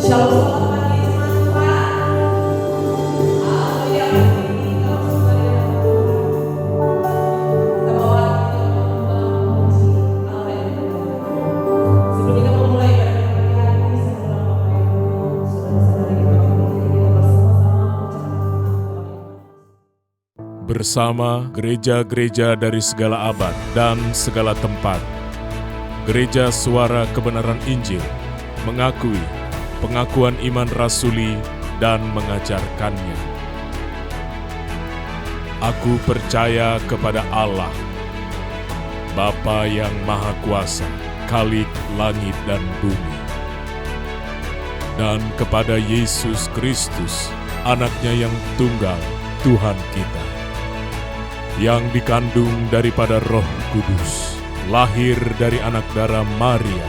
Shalom, selamat pagi teman Tuhan. Haleluya, kita langsung saja kita bawa puji Allah. Sebelum kita memulai ibadah pagi hari ini, saya undang Bapak Ibu, saudara-saudari kita bersama-sama mengucapkan bersama gereja-gereja dari segala abad dan segala tempat. Gereja Suara Kebenaran Injil mengakui pengakuan iman rasuli dan mengajarkannya. Aku percaya kepada Allah, Bapa yang Maha Kuasa, Khalik langit dan bumi, dan kepada Yesus Kristus, Anaknya yang tunggal, Tuhan kita, yang dikandung daripada Roh Kudus, lahir dari anak darah Maria,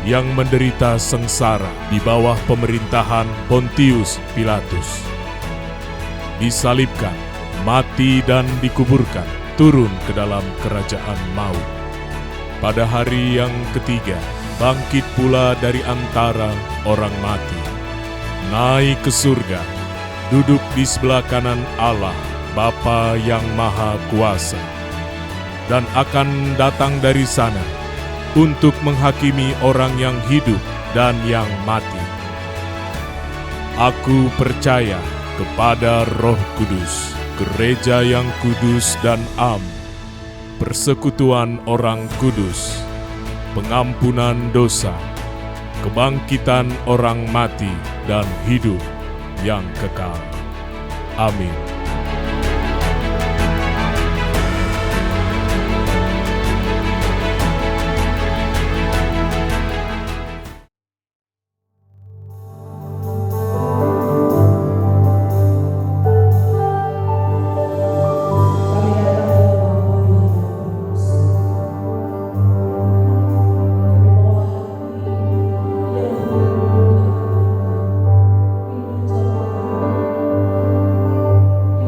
yang menderita sengsara di bawah pemerintahan Pontius Pilatus, disalibkan, mati dan dikuburkan, turun ke dalam kerajaan maut. Pada hari yang ketiga, bangkit pula dari antara orang mati, naik ke surga, duduk di sebelah kanan Allah, Bapa yang Maha Kuasa, dan akan datang dari sana untuk menghakimi orang yang hidup dan yang mati. Aku percaya kepada Roh Kudus, gereja yang kudus dan am, persekutuan orang kudus, pengampunan dosa, kebangkitan orang mati dan hidup yang kekal. Amin. Kami datang di bawah hati yang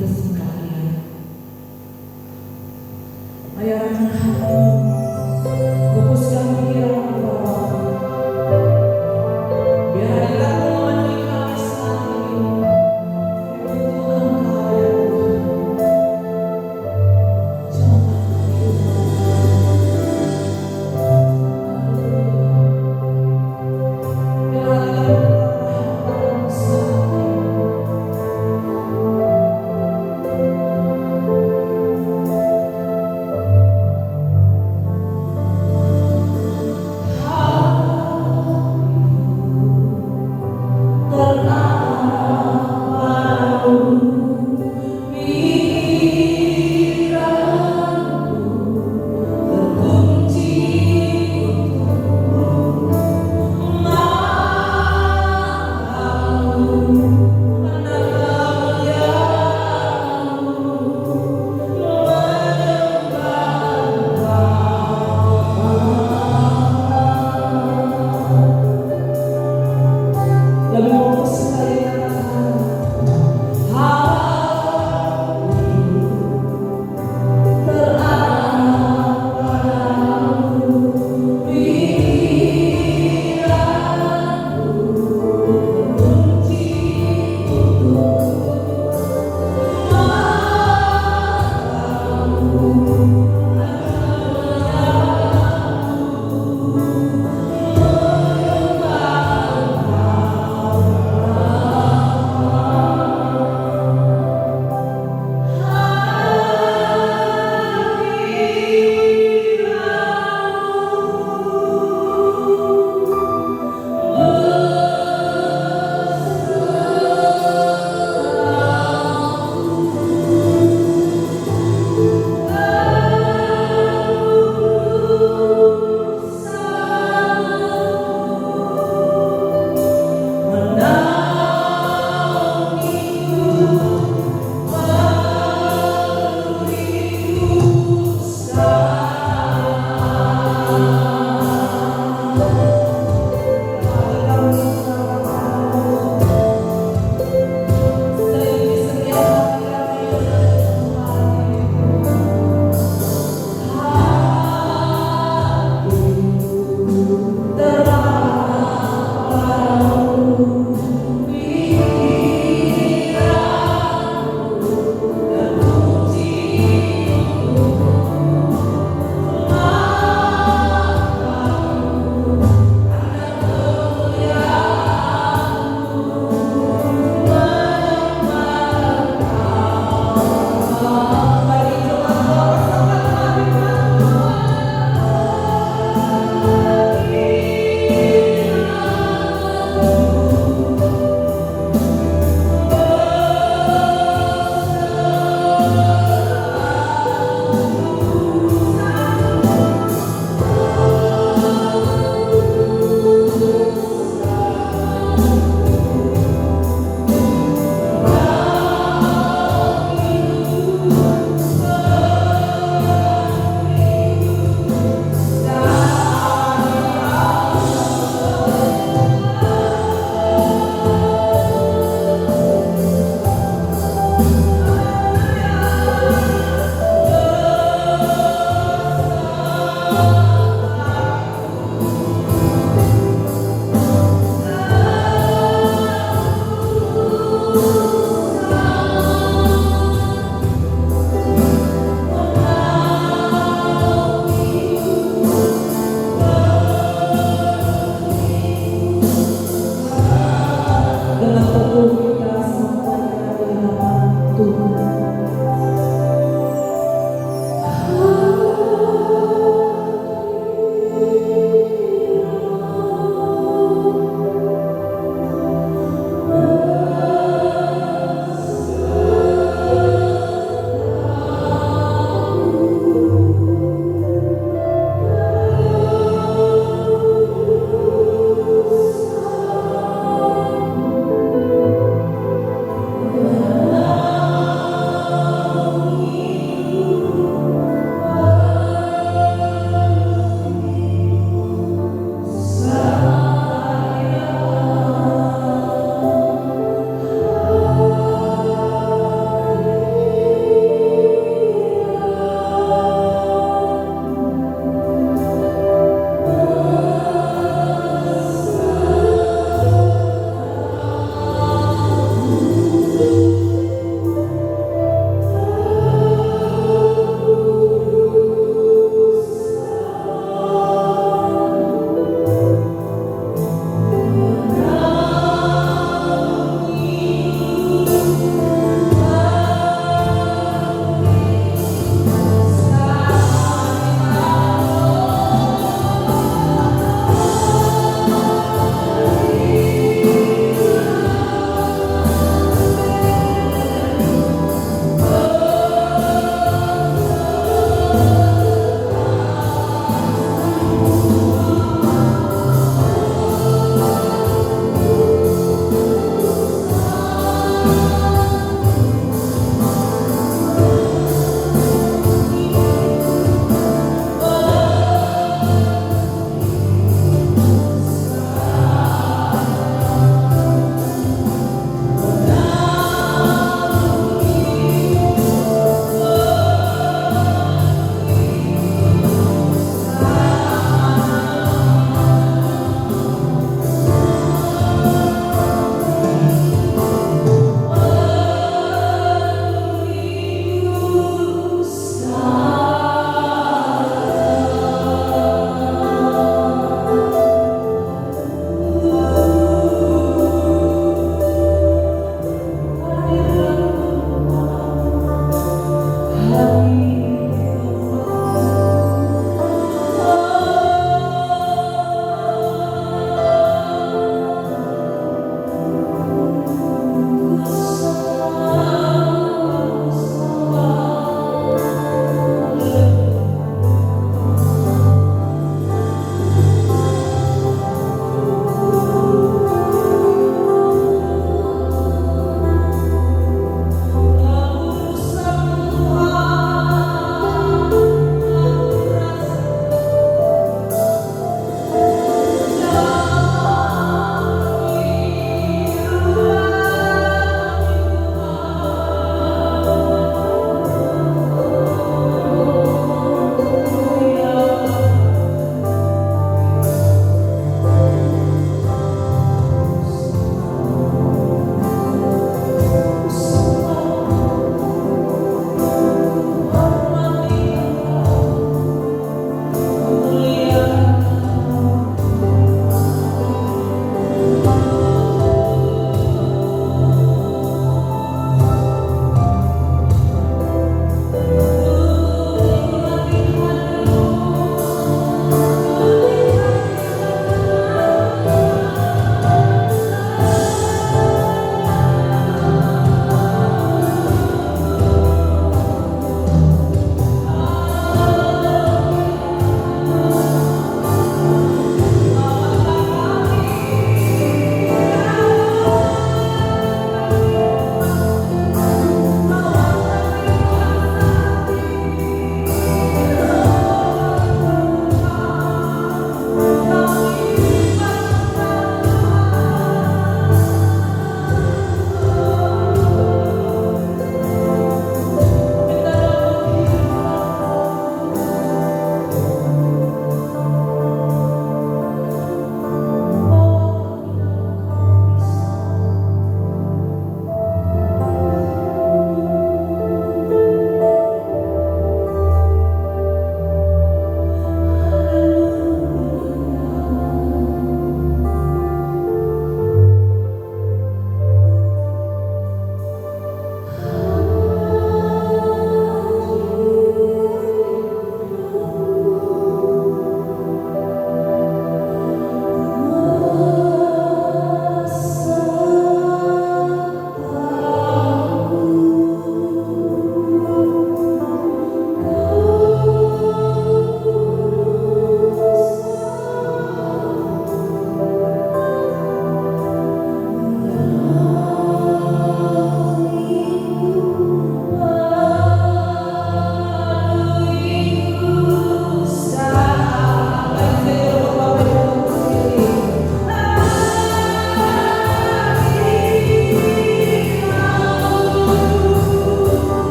tersingkap dia. Ayo arahkan hatimu, fokuskan pikiranmu kepada Bapa. Biar hadiratmu memenuhi kami saat ini. Untuk Engkau ya Tuhan. Jangan biar hatiratmu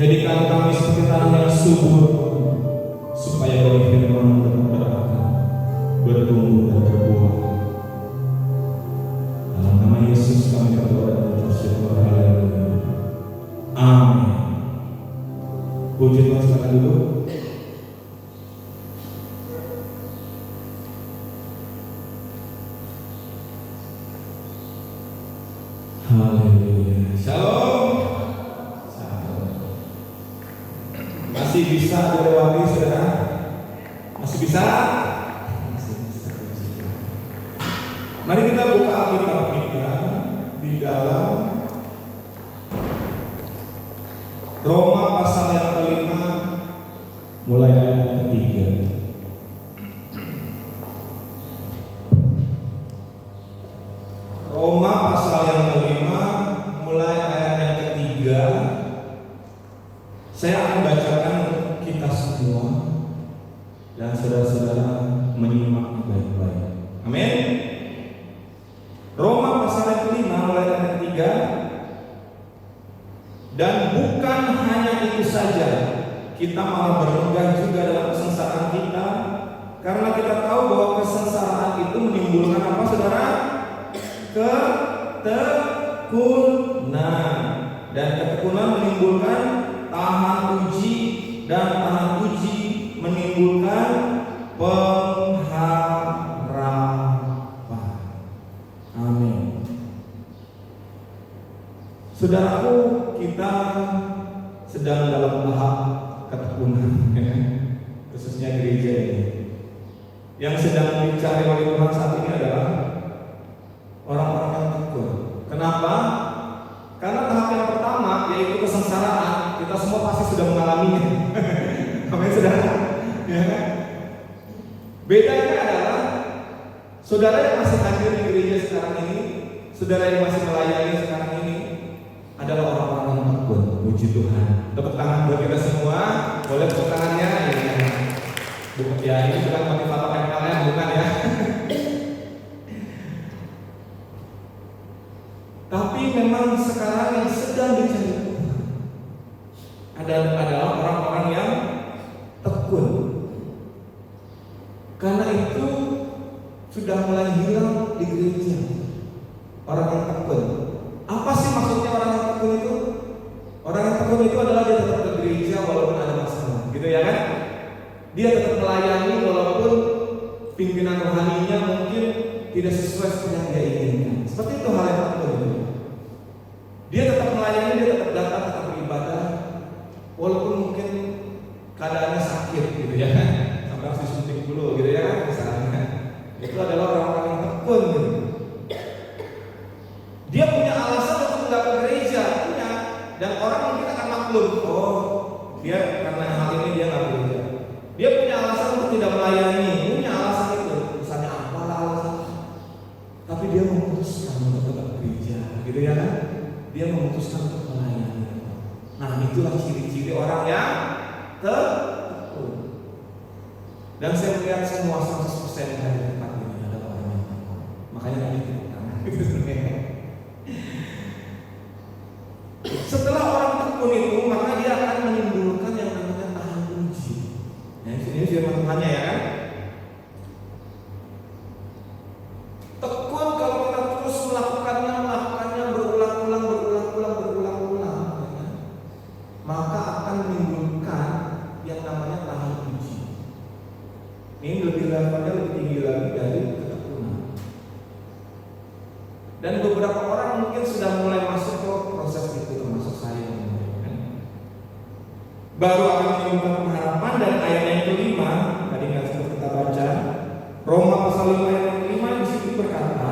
Jadikan kami seperti tanah yang subur, supaya oleh firman dapat berakar, bertumbuh dan berbuah. Dalam nama Yesus kami berdoa dan bersyukur. Haleluya. Amin. Puji Tuhan, silakan duduk. Haleluya. Shalom. Shalom. Masih bisa dilewati, saudara? Masih bisa? Masih bisa. Mari kita buka Alkitab kita di dalam Roma pasal yang kelima, mulai ayat yang ketiga. Roma pasal yang kelima, mulai ayat yang ketiga. Saya akan bacakan untuk kita semua dan saudara-saudara menyimak baik-baik. Amin. Roma pasal yang kelima, mulai ayat yang ketiga. Dan bukan hanya itu saja, kita malah bermegah juga dalam kesengsaraan kita, karena kita tahu bahwa kesengsaraan itu menimbulkan apa, saudara? Ketekunan, dan ketekunan menimbulkan tahan uji, dan tahan uji menimbulkan pengharapan. Amin. Saudaraku, kita sedang dalam tahap ketekunan, khususnya gereja ini. Yang sedang dicari oleh Tuhan saat ini adalah orang-orang yang tekun. Kenapa? Karena tahap yang pertama, yaitu kesengsaraan, kita semua pasti sudah mengalaminya. Amin, saudara. Ya. Bedanya adalah saudara yang masih hadir di gereja sekarang ini, saudara yang masih melayani sekarang ini, adalah orang-orang yang tekun. Puji Tuhan. Tepuk tangan buat kita semua. Boleh tepuk tangannya. Ya, ini bukan motivator kalian, bukan ya. Tapi memang sekarang yang sedang dicari adalah orang-orang yang tekun. Karena itu sudah mulai hilang di gereja orang yang tekun. Apa sih maksudnya orang yang tekun itu? Orang yang tekun itu adalah dia tetap ke gereja walaupun ada masalah, gitu ya kan? Dia tetap melayani walaupun pimpinan rohaninya mungkin tidak sesuai seperti yang dia inginkan. Seperti itu hal yang tekun itu. Dia tetap melayani, dia tetap datang, tetap beribadah, walaupun mungkin keadaannya sakit, gitu ya kan? Sampai harus disuntik dulu, gitu ya kan? Misalnya, itu adalah orang-orang yang tekun, gitu. Dia punya alasan untuk nggak ke gereja, punya, dan orang mungkin akan maklum, oh dia karena hal ini dia nggak gereja. Dia punya alasan untuk tidak melayani, punya alasan itu, misalnya apalah alasan, tapi dia memutuskan untuk tetap gereja, gitu ya kan? Dia memutuskan untuk melayani. Nah, itulah ciri-ciri orang yang tekun. Dan saya melihat semua 100% yang ada di tempat ini adalah orang yang tekun. Makanya tadi kita setelah orang tekun itu, maka dia akan menimbulkan yang namanya tahan uji. Nah, ini firman Tuhannya ya kan? Tekun kalau kita terus melakukannya berulang-ulang, maka akan menimbulkan yang namanya tahan uji. Ini lebih tinggi lagi dari ketekunan. Dan beberapa orang mungkin sudah mulai masuk ke proses itu, termasuk saya. Baru akan menimbulkan pengharapan. Dan ayat yang kelima, tadi nggak sempat kita baca, Roma pasal 5 ayat yang kelima di situ berkata,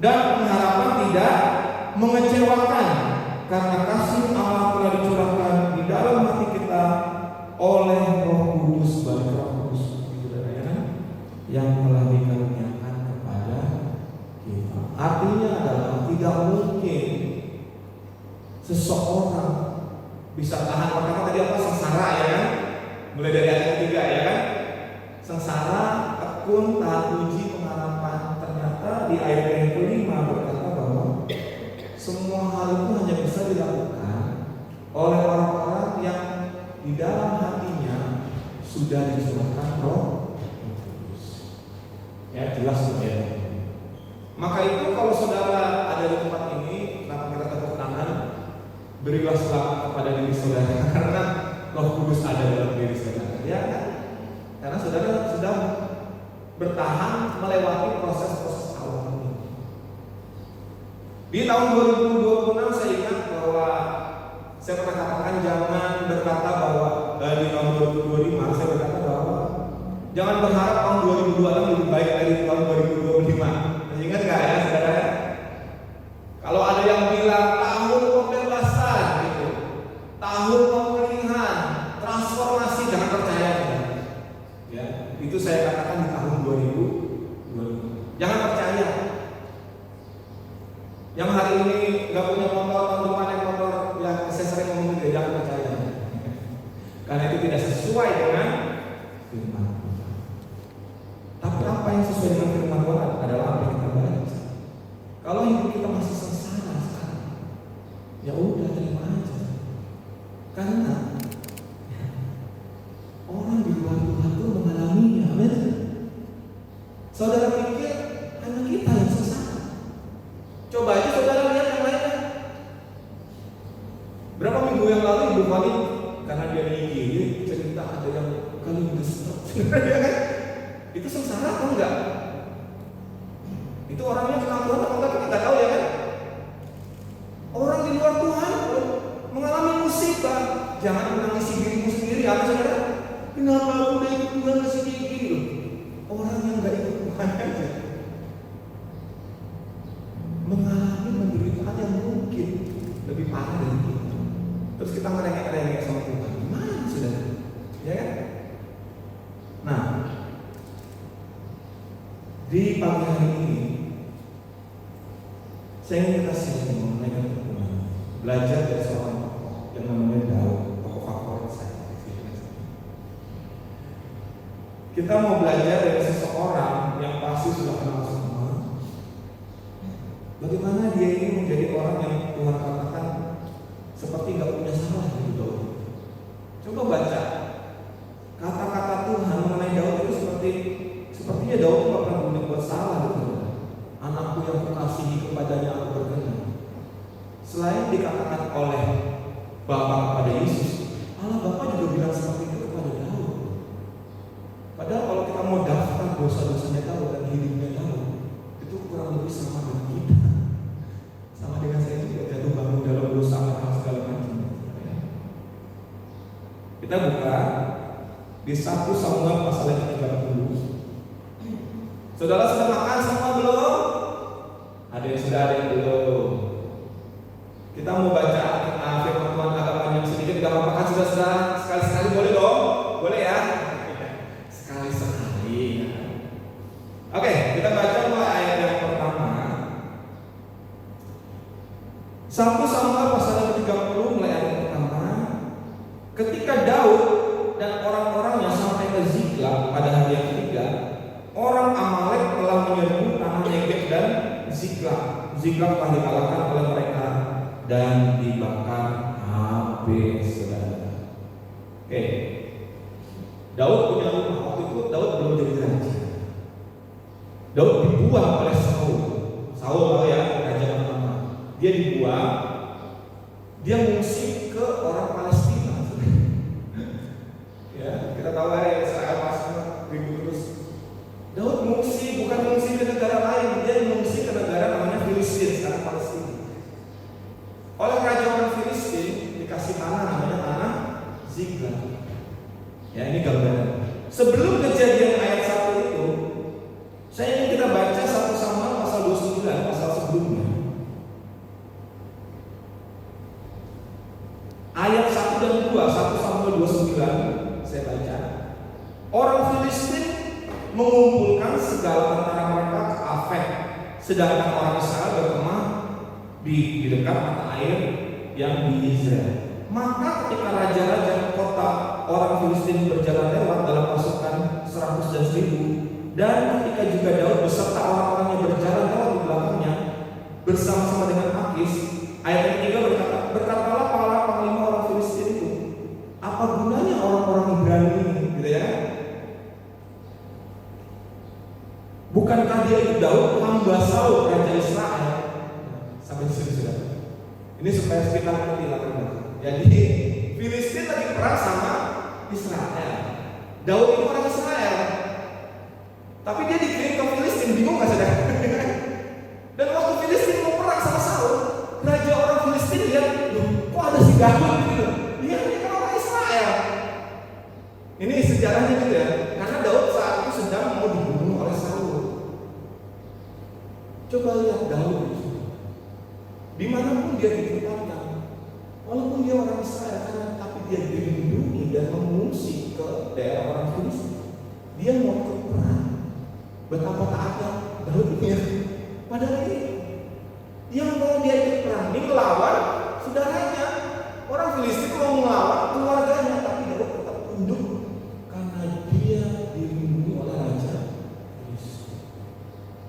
dan pengharapan tidak mengecewakan, karena kasih Allah telah dicurahkan di dalam hati kita oleh Roh Kudus, bagi Roh Kudus yang telah dikaruniakan kepada kita. Artinya adalah tidak mungkin seseorang bisa tahan. Pertama tadi apa? Sengsara ya kan? Mulai dari ayat ketiga ya kan? Sengsara, tekun, tahan uji, pengharapan. Ternyata di ayat yang kelima berkata bahwa semua hal itu hanya bisa dilakukan oleh orang-orang sudah dicurahkan Roh Kudus. Ya, jelas tuh ya. Maka itu kalau saudara ada di tempat ini, kenapa kita tepuk tangan? Berilah selamat kepada diri saudara karena Roh Kudus ada dalam diri saudara. Ya kan? Karena saudara sudah bertahan melewati proses-proses awal ini. Di tahun 2026 saya ingat bahwa saya pernah katakan jangan berkata bahwa di tahun 2025 saya berkata bahwa jangan berharap tahun 2026 lebih baik dari tahun 2025. Masih ingat nggak ya saudara? Kalau ada yang bilang tahun pembebasan gitu, tahun pemulihan, transformasi, jangan percaya saudara. Ya, itu saya katakan di tahun 2025. Jangan percaya. Yang hari ini nggak punya motor, tahun depan yang motor, yang saya sering ngomong gitu, jangan percaya. Karena itu tidak sesuai dengan firman Tuhan. Tapi apa yang sesuai dengan firman Tuhan adalah apa yang kita baca. Kalau hidup kita masih sengsara sekarang, ya udah terima aja. Karena orang di luar Tuhan itu mengalaminya, amin. Saudara pikir hanya kita yang sengsara? Coba aja saudara lihat yang lainnya. Berapa minggu yang lalu Ibu Fani karena dia ini cerita ada yang kali besar, itu sengsara atau enggak? Itu orangnya kenal Tuhan atau enggak kita nggak tahu ya kan? Orang di luar Tuhan pun mengalami musibah. Jangan menangisi dirimu sendiri, apa saudara? Kenapa aku udah ikut Tuhan masih kayak gini loh? Orang yang nggak ikut Tuhan aja mengalami penderitaan yang mungkin lebih parah dari kita. Terus kita ngerengek-rengek sama Tuhan. Gimana saudara? Ya kan? Nah, di pagi hari ini saya ingin kita sharing mengenai ketemuan, belajar dari seorang tokoh yang namanya Daud, tokoh favorit saya. Kita mau belajar dari seseorang yang pasti sudah kenal semua. Bagaimana dia ini menjadi orang yang Tuhan katakan seperti nggak punya salah gitu. Coba baca kata-kata Tuhan mengenai Daud itu sepertinya Daud nggak pernah punya buat salah gitu. Anakku yang kukasihi kepadanya aku berkenan. Selain dikatakan oleh Bapa kepada Yesus, Allah Bapa juga bilang seperti itu kepada Daud. Padahal kalau kita mau daftar dosa-dosanya Daud dan hidupnya Daud, itu kurang lebih sama dengan kita. Sama dengan saya juga jatuh bangun dalam dosa hal segala macam. Kita buka di 1 Samuel pasal yang 30. Saudara sudah makan semua belum? Ada yang sudah, ada yang belum. Kita mau baca firman Tuhan agak panjang sedikit, gak apa-apa kan saudara? Sekali-sekali boleh dong? Boleh ya? Sekali-sekali. Oke, kita baca mulai ayat yang pertama. 1 Samuel pasal yang 30 mulai ayat yang pertama. Ketika Daud dan orang-orangnya sampai ke Ziklag pada hari yang ketiga, orang Amalek telah menyerbu tanah Negeb dan Ziklag. Ziklag telah dikalahkan oleh mereka dan dibakar habis, saudara. Oke. Daud punya rumah. Waktu itu Daud belum jadi raja. Daud dibuang oleh Saul. Saul tahu ya, raja pertama. Dia dibuang. Dia mengungsi ke orang Palestina. Ya, kita tahu ya Israel pasca ribut terus. Daud mengungsi, bukan mengungsi ke negara lain, dia mengungsi ke negara namanya Filistin, sekarang Palestina. Oleh raja orang Filistin dikasih tanah namanya tanah Ziklag. Ya, ini gambaran. Sebelum kejadian ayat 1 itu, saya ingin kita baca 1 Samuel pasal 29, pasal sebelumnya. Ayat 1 dan 2, 1 Samuel 29, saya baca. Orang Filistin mengumpulkan segala tentara mereka ke Afek, sedangkan orang Israel berkemah di dekat mata air yang di Israel. Maka ketika raja-raja kota orang Filistin berjalan lewat dalam pasukan 100 dan 1000, dan ketika juga Daud beserta orang-orangnya berjalan lewat di belakangnya bersama-sama dengan Akis, ayat yang ketiga berkatalah para panglima orang Filistin itu, apa gunanya orang-orang Ibrani ini, gitu ya? Jadi Filistin lagi perang sama Israel. Daud itu orang Israel, tapi dia dikirim ke Filistin. Bingung nggak saudara? Dan waktu Filistin mau perang sama Saul, raja orang Filistin lihat, loh, kok ada si Daud gitu? Dia ini kan orang Israel. Ini sejarahnya gitu ya. Karena Daud saat itu sedang mau dibunuh oleh Saul. Coba lihat Daud itu. Dimanapun dia ditempatkan, walaupun dia orang Israel, tapi dia dilindungi dan mengungsi ke daerah orang Filistin. Dia mau ke perang. Betapa taatnya Daud ini ya. Padahal ini yang mau dia ikut perang ini melawan saudaranya. Orang Filistin mau melawan keluarganya, tapi Daud tetap tunduk karena dia dilindungi oleh raja Filistin.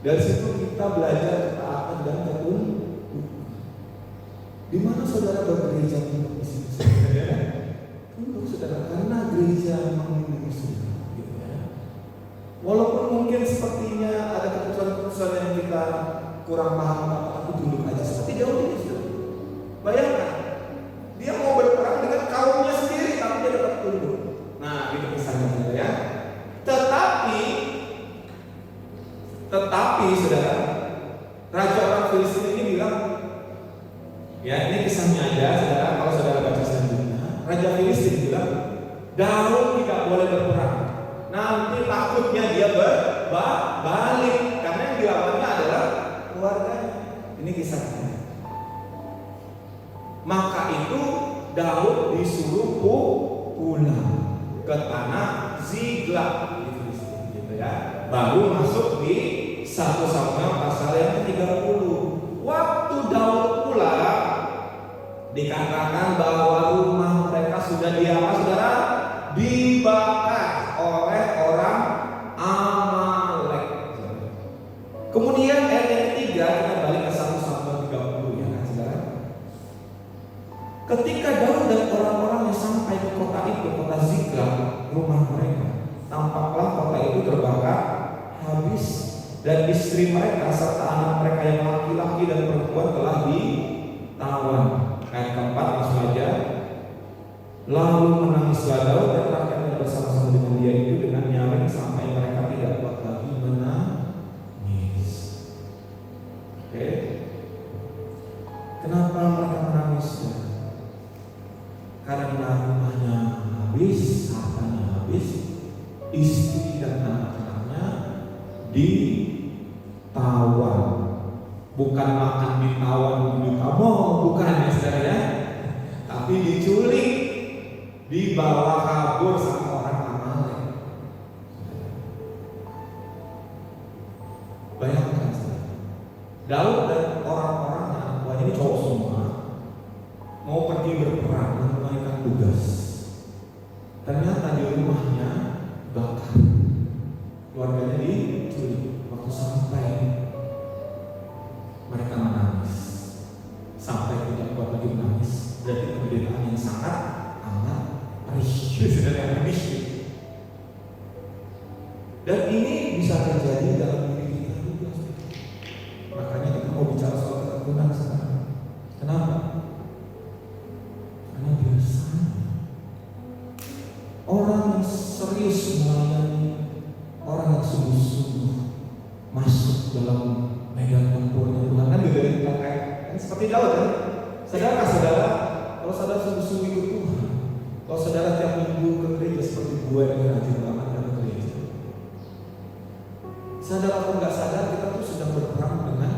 Dari situ kita belajar ketaatan dan ketundukan. Di mana saudara bergereja untuk di sini? Tunduk saudara, karena gereja melindungi saudara. Gitu ya. Walaupun mungkin sepertinya ada keputusan-keputusan yang kita kurang paham, aku tunduk aja. Seperti Daud ini saudara. Bayangkan, dia mau berperang dengan kaumnya sendiri, tapi dia tetap tunduk. Nah, itu kisahnya saudara ya. Tetapi saudara, raja orang Filistin ini bilang, ya ini kisahnya aja saudara, kalau saudara baca selanjutnya, raja Filistin bilang, Daud tidak boleh berperang. Nanti takutnya dia balik, karena yang dilawannya adalah keluarganya. Ini kisahnya. Maka itu Daud disuruh pulang ke tanah Ziklag di Filistin, gitu ya. Baru masuk di 1 Samuel pasal yang ke-30. Waktu Daud pulang, dikatakan bahwa rumah mereka sudah saudara? Dibakar oleh orang Amalek. Kemudian ayat yang ketiga, kita balik ke 1 Samuel 30 ya kan saudara. Ketika Daud dan orang-orangnya sampai ke kota itu, kota Ziklag, rumah mereka, tampaklah kota itu terbakar habis, dan istri mereka serta anak mereka yang laki-laki dan perempuan telah ditawan. Ayat keempat langsung aja. Lalu menangislah Daud dan rakyatnya bersama-sama dengan dia itu dengan nyaring sampai mereka tidak kuat lagi menangis. Oke. Kenapa mereka menangis? Karena rumahnya habis, hartanya habis, istri dan anak-anaknya ditawan. Bukan makan ditawan di kamar, bukan ya saudara ya, tapi diculik, dibawa kabur sama orang Amalek. Bayangkan saudara, Daud dan orang-orangnya, wah ini cowok semua, mau pergi berperang menunaikan tugas. Ternyata di rumahnya bakar, keluarganya diculik. Waktu sampai mereka menangis, sampai tidak kuat lagi menangis. Berarti penderitaan yang sangat amat pedih. Dan ini bisa terjadi dalam diri kita juga. Makanya kita mau bicara soal ketekunan sekarang. Kenapa? Karena biasanya orang yang serius melayani, orang yang sungguh-sungguh masuk dalam medan tempurnya Tuhan kan gitu ya, kan seperti Daud kan. Saudara, kalau saudara sungguh-sungguh ikut Tuhan, kalau saudara tiap minggu ke gereja seperti gue yang rajin banget ke gereja, sadar atau nggak sadar kita tuh sedang berperang dengan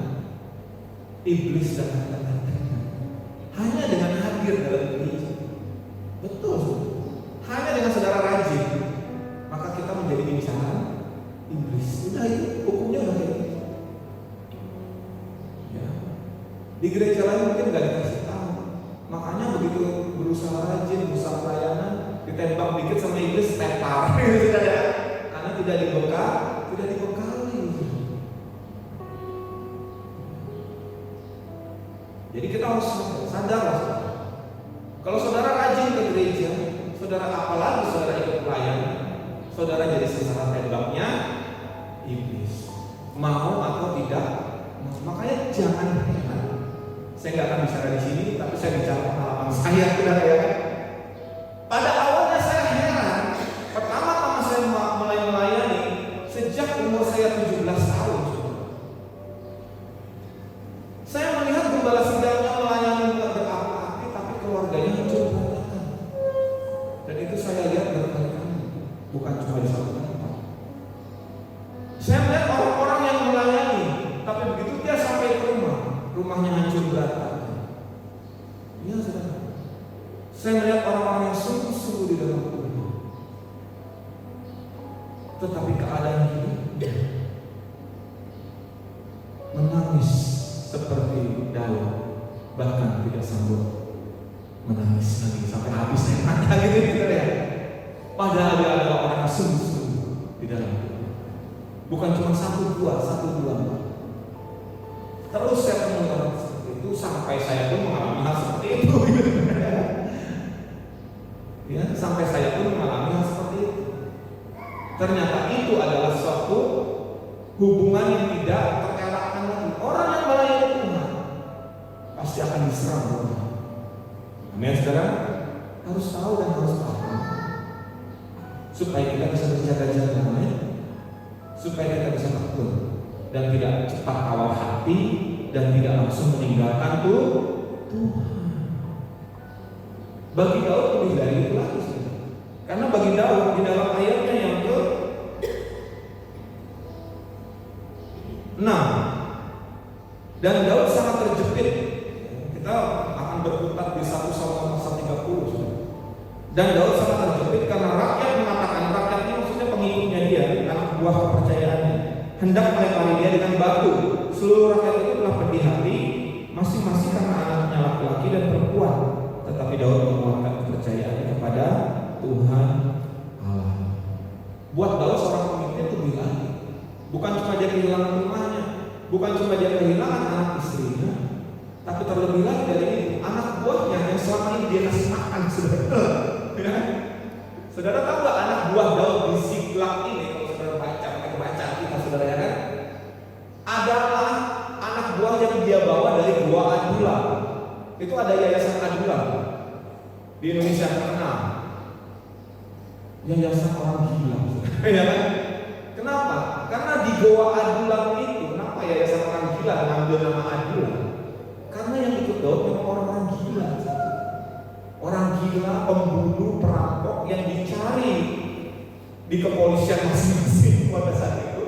iblis dan harta-hartanya. Hanya dengan hadir dalam gereja, betul. Hanya dengan saudara rajin, maka kita menjadi incaran iblis. Udah itu hukumnya udah kayak gitu. Ya. Di gereja lain mungkin nggak dikasih tahu. Makanya begitu berusaha rajin, berusaha pelayanan, ditembak dikit sama iblis, tepar, gitu ya. Karena tidak dibekali. Jadi kita harus sadar lah. Kalau saudara rajin ke gereja, saudara apalagi saudara ikut pelayanan, saudara jadi sasaran tembaknya iblis. Mau atau tidak, makanya jangan heran. Saya nggak akan bicara di sini, tapi saya bicara pengalaman saya saudara ya. Pada awalnya saya heran. Pertama-tama saya mulai melayani sejak umur saya 17 tahun. Saya melihat gembala sidangnya melayani bukan berapi-api, tapi keluarganya hancur berantakan. Dan itu saya lihat berkali-kali, bukan cuma di satu tempat. Saya melihat orang-orang yang melayani, tapi begitu dia sampai ke rumah, rumahnya hancur berantakan. Iya, saudara. Saya melihat orang-orang yang sungguh-sungguh di dalam rumah, tetapi keadaan hidupnya menangis seperti Daud, bahkan tidak sanggup menangis lagi sampai habis air mata gitu ya. Padahal dia adalah orang yang sungguh-sungguh di dalam hidupnya. Bukan cuma satu dua. Terus saya temui orang seperti itu sampai saya pun mengalami hal seperti itu. Ya, sampai saya pun mengalami hal seperti itu. Ternyata itu adalah suatu hubungan yang tidak terelakkan lagi. Orang yang melayani Tuhan pasti akan diserang Tuhan. Amin, saudara. Harus tahu dan harus paham supaya kita bisa berjaga-jaga, amin. Supaya kita bisa tekun dan tidak cepat tawar hati dan tidak langsung meninggalkan Tuhan. Bagi Daud lebih dari itu lagi, saudara. Karena bagi Daud di dalam ayatnya yang ke-6, dan Daud sangat terjepit. Kita akan berkutat di 1 Samuel pasal 30, saudara. Dan Daud sangat terjepit karena rakyat mengatakan, rakyatnya maksudnya pengikutnya dia, anak buah kepercayaannya, hendak melempari dia dengan batu. Seluruh rakyat itu telah pedih hati, masing-masing karena anaknya laki-laki dan perempuan. Tetapi Daud menguatkan kepercayaannya kepada Tuhan Allah. Buat Daud seorang pemimpin itu lebih lagi. Bukan cuma dia kehilangan rumahnya, bukan cuma dia kehilangan anak istrinya, tapi terlebih lagi dari itu, anak buahnya yang selama ini dia kasih makan, saudara. Ya? Saudara tahu gak anak buah Daud di Siklag ini, kalau saudara baca kita, saudara ya kan? Adalah anak buah yang dia bawa dari Gua Adulam. Itu ada yayasan Adulam di Indonesia terkenal. Yayasan orang gila, ya kan? Kenapa? Karena di Goa Adulam itu, kenapa yayasan orang gila mengambil nama Adulam? Karena yang ikut Daud memang orang-orang gila. Orang gila, pembunuh, perampok yang dicari di kepolisian masing-masing pada saat itu.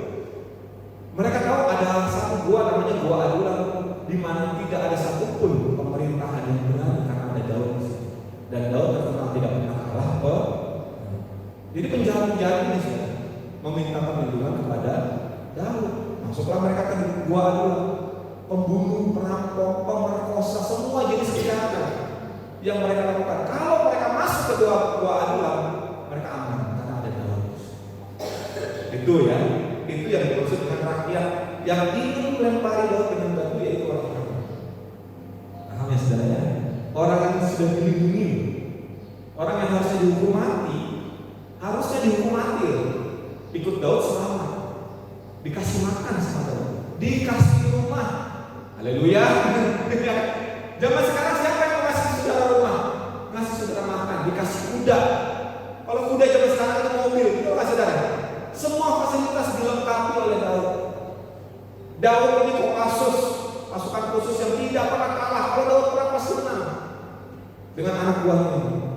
Mereka tahu ada satu gua namanya Gua Adulam, di mana tidak ada satupun pemerintahan yang berani karena ada Daud. Dan Daud terkenal tidak pernah kalah jadi penjahat-penjahat ini sih meminta perlindungan kepada Daud. Masuklah mereka ke Gua Adulam, pembunuh, perampok, pemerkosa, semua jenis kejahatan yang mereka lakukan. Kalau mereka masuk ke Gua Adulam, mereka aman karena ada Daud. Itu ya, itu yang dimaksud dengan rakyat yang ingin melempari Daud dengan batu, yaitu orang-orang. Paham ya, saudara ya? Orang yang sudah dilindungi, orang yang harusnya dihukum mati, ikut Daud selamat, dikasih makan sama Daud, dikasih rumah. Haleluya. Zaman sekarang siapa yang ngasih saudara rumah? Ngasih saudara makan, dikasih kuda. Kalau kuda zaman sekarang itu mobil, itu nggak saudara? Semua fasilitas dilengkapi oleh Daud. Daud ini Kopassus, pasukan khusus yang tidak pernah kalah. Kalau Daud pernah pasti menang dengan anak buahnya.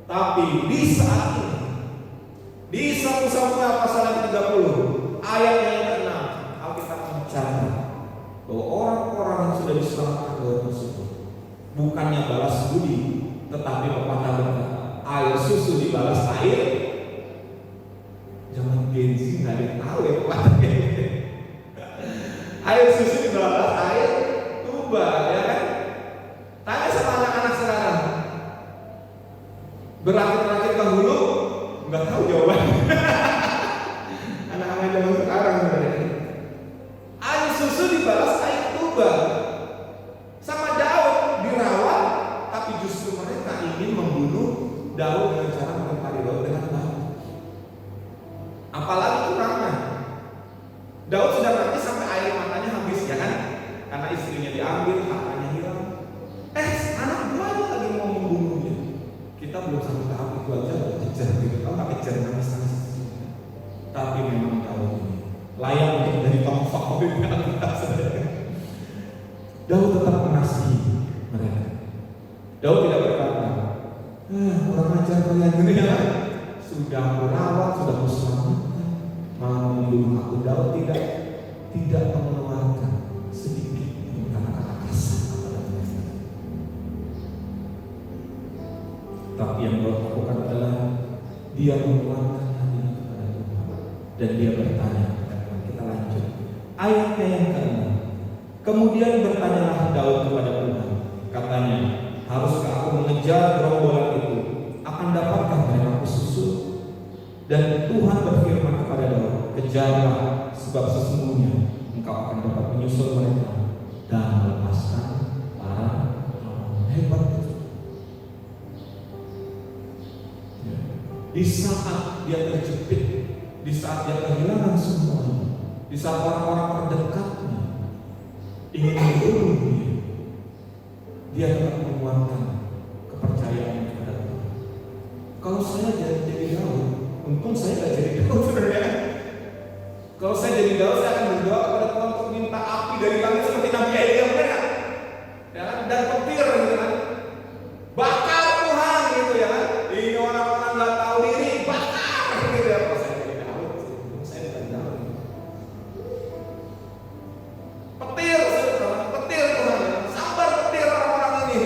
Tapi di saat ini, di 1 Samuel pasal 30 ayat yang ke-6, Alkitab mencatat bahwa orang-orang yang sudah diselamatkan Daud tersebut bukannya balas budi, tetapi pepatah berkata, air susu dibalas air. Zaman Gen Z nggak ada yang tahu ya pepatah ini. Air susu dibalas air tuba, ya kan? Tanya sama anak-anak sekarang, berakit-rakit ke hulu, nggak tahu jawabannya. Anak-anak zaman sekarang sebenarnya. Air susu dibalas air tuba. Sama Daud dirawat, tapi justru mereka ingin membunuh Daud dengan cara melempari Daud dengan batu. Apalagi kurangnya, Daud sudah mati sampai air matanya habis, ya kan? Karena istrinya diambil, hartanya hilang. Anak buahnya lagi mau membunuh kita belum sampai tahap itu aja udah kejar gitu. Kalau nggak kejar nangis. Tapi memang Daud ini layak untuk jadi tomfok di kita. Daud tetap mengasihi mereka. Daud tidak berkata, orang ajar kalian ini ya, sudah aku rawat, sudah aku selamatkan, mau membunuh aku. Daud tidak mengeluarkan sedikit pun kata-kata kasar kepada mereka. Tapi yang Daud lakukan adalah dia mengeluarkan hatinya kepada Tuhan dan dia bertanya kepada Tuhan. Kita lanjut ayatnya yang ke-6. Kemudian bertanyalah Daud kepada Tuhan, katanya, haruskah aku mengejar gerombolan itu? Akan dapatkah mereka kususul? Dan Tuhan berfirman kepada Daud, kejarlah, sebab sesungguhnya engkau akan dapat menyusul mereka dan melepaskan para orang hebat itu. Di saat dia terjepit, di saat dia kehilangan semuanya, di saat orang-orang terdekatnya ingin membunuh dia tetap menguatkan kepercayaan kepada Tuhan. Kalau saya jadi Daud, untung saya tidak jadi Daud, ya. Kalau saya jadi Daud, saya akan berdoa kepada Tuhan untuk minta api dari langit seperti Nabi Elia, ya, dan petir, gitu kan. Bakar Tuhan, gitu ya. Ini orang-orang nggak tahu diri, bakar, gitu ya. Kalau saya jadi Daud, saya bukan Daud. Petir Tuhan, sabar petir orang-orang ini.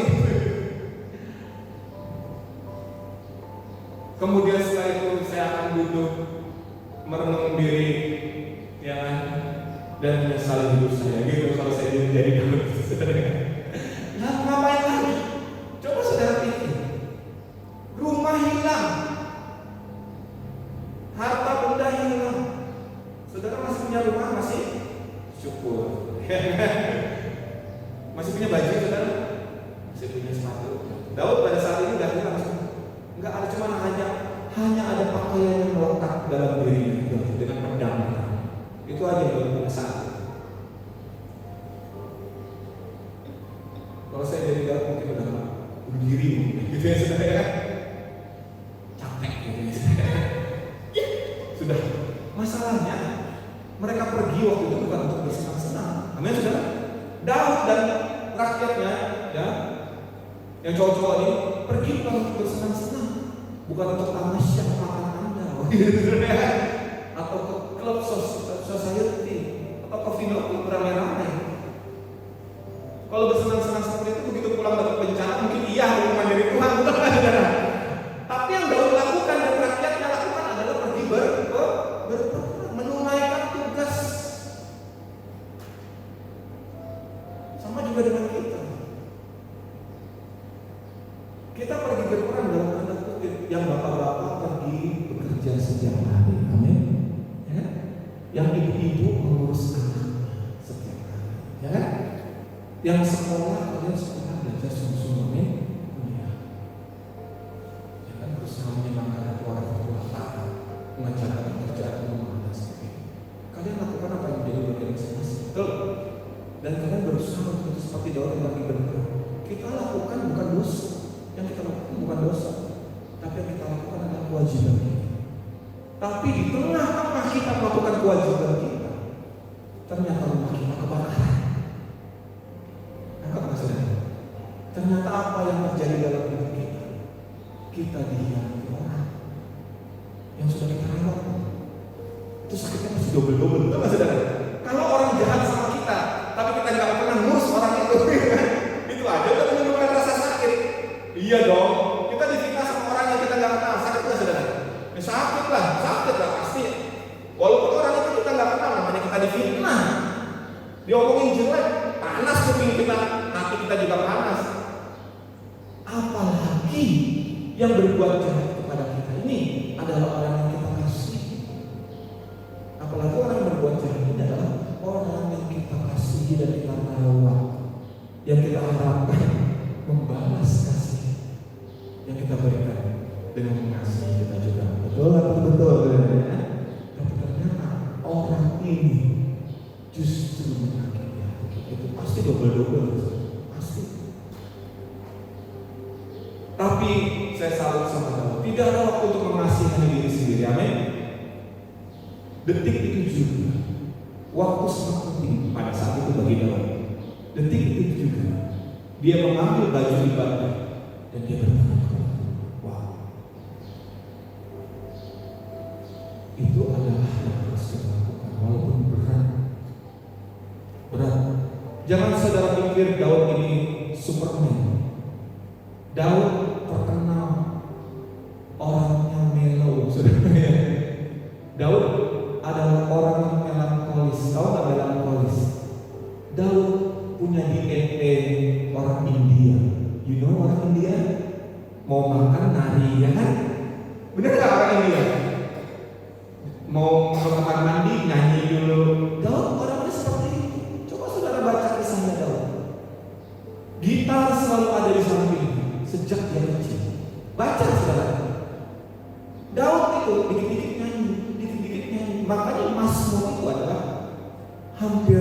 Kemudian setelah itu saya akan duduk merenung diri, ya kan, dan menyesali hidup saya. Gitu kalau saya jadi Daud. Nah, ngapain lagi? Coba saudara pikir, rumah hilang, harta benda hilang. Saudara masih punya rumah? Masih? Syukur. Masih punya baju, saudara? Masih punya sepatu. Daud pada saat ini udah hilang. Enggak ada, cuma hanya ada pakaian yang melekat dalam dirinya dengan pedang. Itu aja yang Daud punya saat itu. Kalau saya jadi Daud mungkin udah bunuh diri, gitu ya saudara ya. Capek gitu ya. Sudah. Masalahnya mereka pergi waktu itu bukan untuk bersenang-senang. Amin, saudara. Daud dan rakyatnya, ya, yang cowok-cowok ini pergi bukan untuk bersenang-senang, bukan untuk tamasya makan Anda, atau ke klub society, atau ke vino beramai-ramai. Kalau bersenang-senang seperti itu, begitu pulang dapat bencana, mungkin iya hukuman dari Tuhan, betul kan, saudara? Tapi yang Daud lakukan dan rakyatnya lakukan adalah pergi berperang, menunaikan tugas. Sama juga dengan kita. Kita pergi berperang dalam tanda kutip, yang bapak-bapak pergi bekerja setiap hari, amin. Ya? Yang ibu-ibu mengurus anaknya setiap hari, ya kan? Yang sekolah, kalian sekolah belajar sungguh-sungguh, amin. Ya. Ya kan, berusaha menyenangkan orang tua, mengerjakan pekerjaan rumah dan sebagainya. Kalian lakukan apa yang menjadi bagian masing-masing, betul? Dan kalian berusaha untuk seperti Daud yang lagi berperang. Kita lakukan bukan dosa, yang kita lakukan bukan dosa, tapi yang kita lakukan adalah kewajiban kita. Tapi di tengah-tengah kita melakukan kewajiban kita, ternyata rumah kita kebakaran. Angkat masalah. Ternyata apa yang terjadi dalam hidup kita? Kita dihianati orang yang sudah kita rawat. Itu sakitnya masih double-double, betul nggak, saudara? Kalau orang jahat sama kita, tapi kita nggak pernah ngurus orang itu, itu aja udah menimbulkan rasa sakit. Iya dong, kita difitnah sama orang yang kita nggak kenal, sakit nggak, saudara? Ya, sakit lah pasti. Walaupun orang itu kita nggak kenal, namanya kita difitnah, diomongin jelek, panas kuping kita, hati kita juga panas. Apalagi yang berbuat jahat kepada kita ini adalah orang yang kita kasih. Apalagi orang yang berbuat jahat ini adalah orang yang kita kasihi dan kita rawat, yang kita harapkan membalas kasih yang kita berikan dengan mengasihi kita juga. Betul atau betul? Ya? Tapi ternyata orang ini justru menyakiti hati kita. Itu pasti double-double, pasti. Tapi saya saya salut sama Daud. Tidak ada waktu untuk mengasihani diri sendiri. Amin. Detik itu juga waktu sangat penting pada saat itu bagi Daud. Detik itu juga dia mengambil baju ibadah dan dia bertanya kepada Tuhan. Wow, itu adalah yang harus kita lakukan walaupun berat. Jangan saudara pikir Daud ini Superman. Daud terkenal orangnya melo, saudara. Daud adalah orang yang melankolis. Tahu nggak melankolis? Daud punya DNA orang India. You know orang India? Mau makan nari, ya kan? Bener nggak orang India? Mau kamar mandi nyanyi dulu. Daud orangnya seperti itu. Coba saudara baca kisahnya Daud. Gitar selalu ada di sampingnya sejak dia kecil. Baca saudara. Daud itu dikit-dikit nyanyi. Makanya Mazmur itu adalah hampir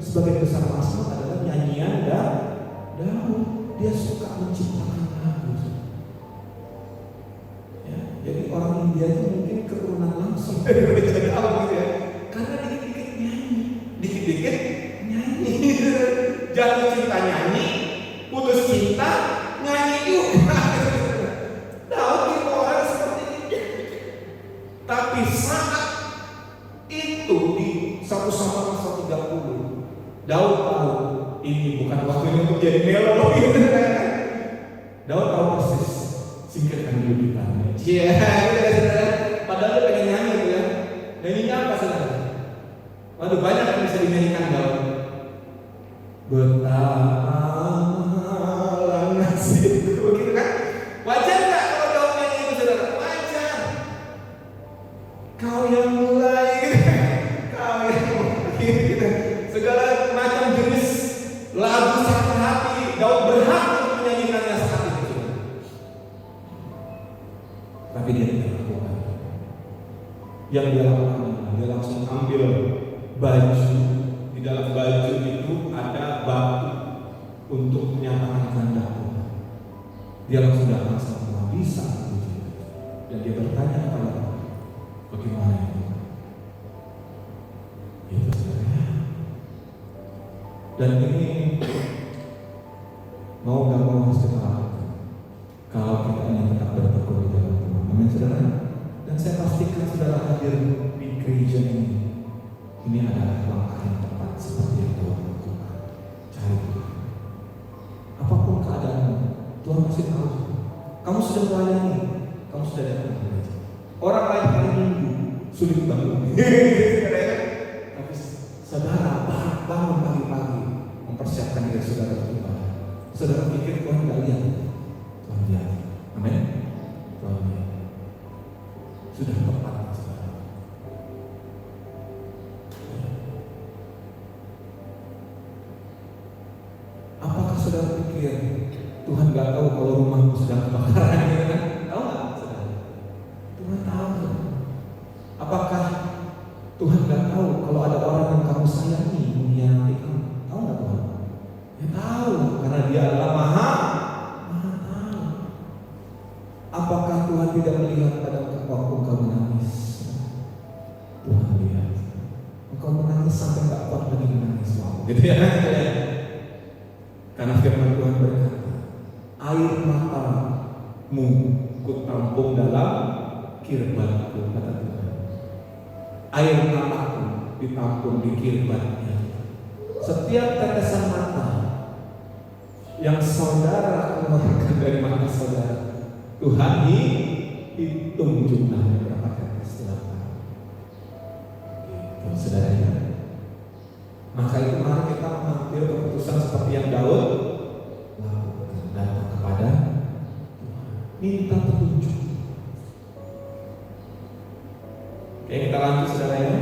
sebagai besar Mazmur adalah nyanyian Daud. Dia suka menciptakan lagu. Ya, jadi orang India itu mungkin keturunan langsung dari Raja Daud ya. Karena dikit-dikit nyanyi. Jatuh cinta nyanyi, putus cinta nyanyi juga. Daud itu orang seperti itu. Tapi saat itu di 1 Samuel 1:30 Daud tahu ini bukan waktunya untuk jadi melo gitu. Daud tahu persis, singkirkan dulu gitarnya. Padahal dia pengen nyanyi gitu ya. Nyanyinya apa saudara? Waduh, banyak yang bisa dinyanyikan Daud. Betapa nasibku, begitu kan? Wajar nggak kalau Daud nyanyi itu saudara? Wajar. Kau yang mulai, gitu. Segala macam jenis lagu sakit hati Daud berhak untuk menyanyikannya saat itu. Tapi dia tidak lakukan. Yang dia lakukan, dia langsung ambil baju. Di dalam baju itu ada batu untuk menyatakan kehendak Tuhan. Dia langsung datang sama Tuhan di saat itu. Dan dia bertanya kepada Tuhan, bagaimana itu? Itu sebenarnya. Dan ini mau gak mau harus kita lakukan kalau kita ingin tetap bertekun di dalam Tuhan. Amin saudara. Dan saya pastikan saudara hadir di gereja ini adalah langkah yang tepat seperti yang Tuhan lakukan. Cari Tuhan. Apapun keadaanmu, Tuhan pasti tahu. Kamu sudah melayani, kamu sudah datang ke gereja. Orang lain hari Minggu sulit bangun. Tapi saudara bangun pagi-pagi mempersiapkan diri saudara untuk ibadah. Saudara pikir Tuhan tidak lihat? Tuhan lihat. Amin. Tuhan lihat. Sudah tepat saudara. Apakah saudara pikir Tuhan gak tahu kalau rumahmu sedang kebakaran? Tahu nggak saudara? Tuhan tahu. Apakah Tuhan gak tahu kalau ada orang yang kamu sayangi mengkhianati kamu? Tahu nggak Tuhan? Ya tahu, karena Dia adalah Maha tahu. Apakah Tuhan tidak melihat pada waktu engkau menangis? Tuhan lihat. Engkau menangis sampai gak kuat lagi menangis. Wow, gitu ya. Karena firman Tuhan berkata, air matamu kutampung dalam kirbatku, kata Tuhan. Air mataku ditampung di kirbatnya. Setiap tetesan mata yang saudara keluarkan dari mata saudara, Tuhan hitung jumlahnya berapa tetes dalam tahun. Gitu saudara ya. Maka itu mari kita mengambil keputusan seperti yang Daud lakukan, datang kepada Tuhan, minta petunjuk. Oke, kita lanjut saudara ya.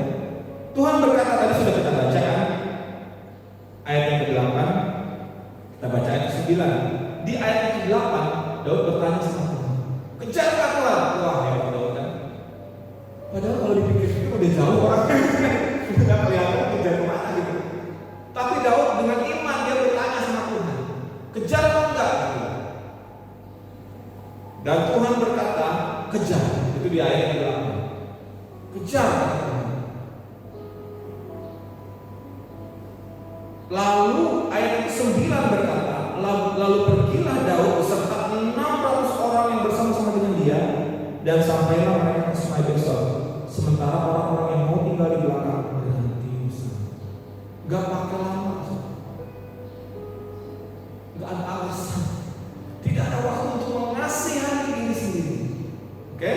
Tuhan berkata, tadi sudah kita baca kan? Ayat yang ke-8, kita baca ayat ke-9. Di ayat yang ke-8, Daud bertanya sama Tuhan, kejarlah Tuhan. Wah, hebat Daud kan? Padahal kalau dipikir-pikir udah jauh orangnya, udah kelihatan kejar kemana gitu. Tapi Daud dengan iman dia bertanya sama Tuhan, kejar atau enggak? Dan Tuhan kejar. Itu di ayat yang ke-8. Kejar. Lalu ayat ke-9 berkata, lalu pergilah Daud beserta 600 orang yang bersama-sama dengan dia, dan sampailah mereka ke Sungai Besor. Sementara orang-orang yang mau tinggal di belakang berhenti bersama. Gak pakai lama, gak ada alasan, tidak ada waktu untuk mengasihani diri sendiri. Oke?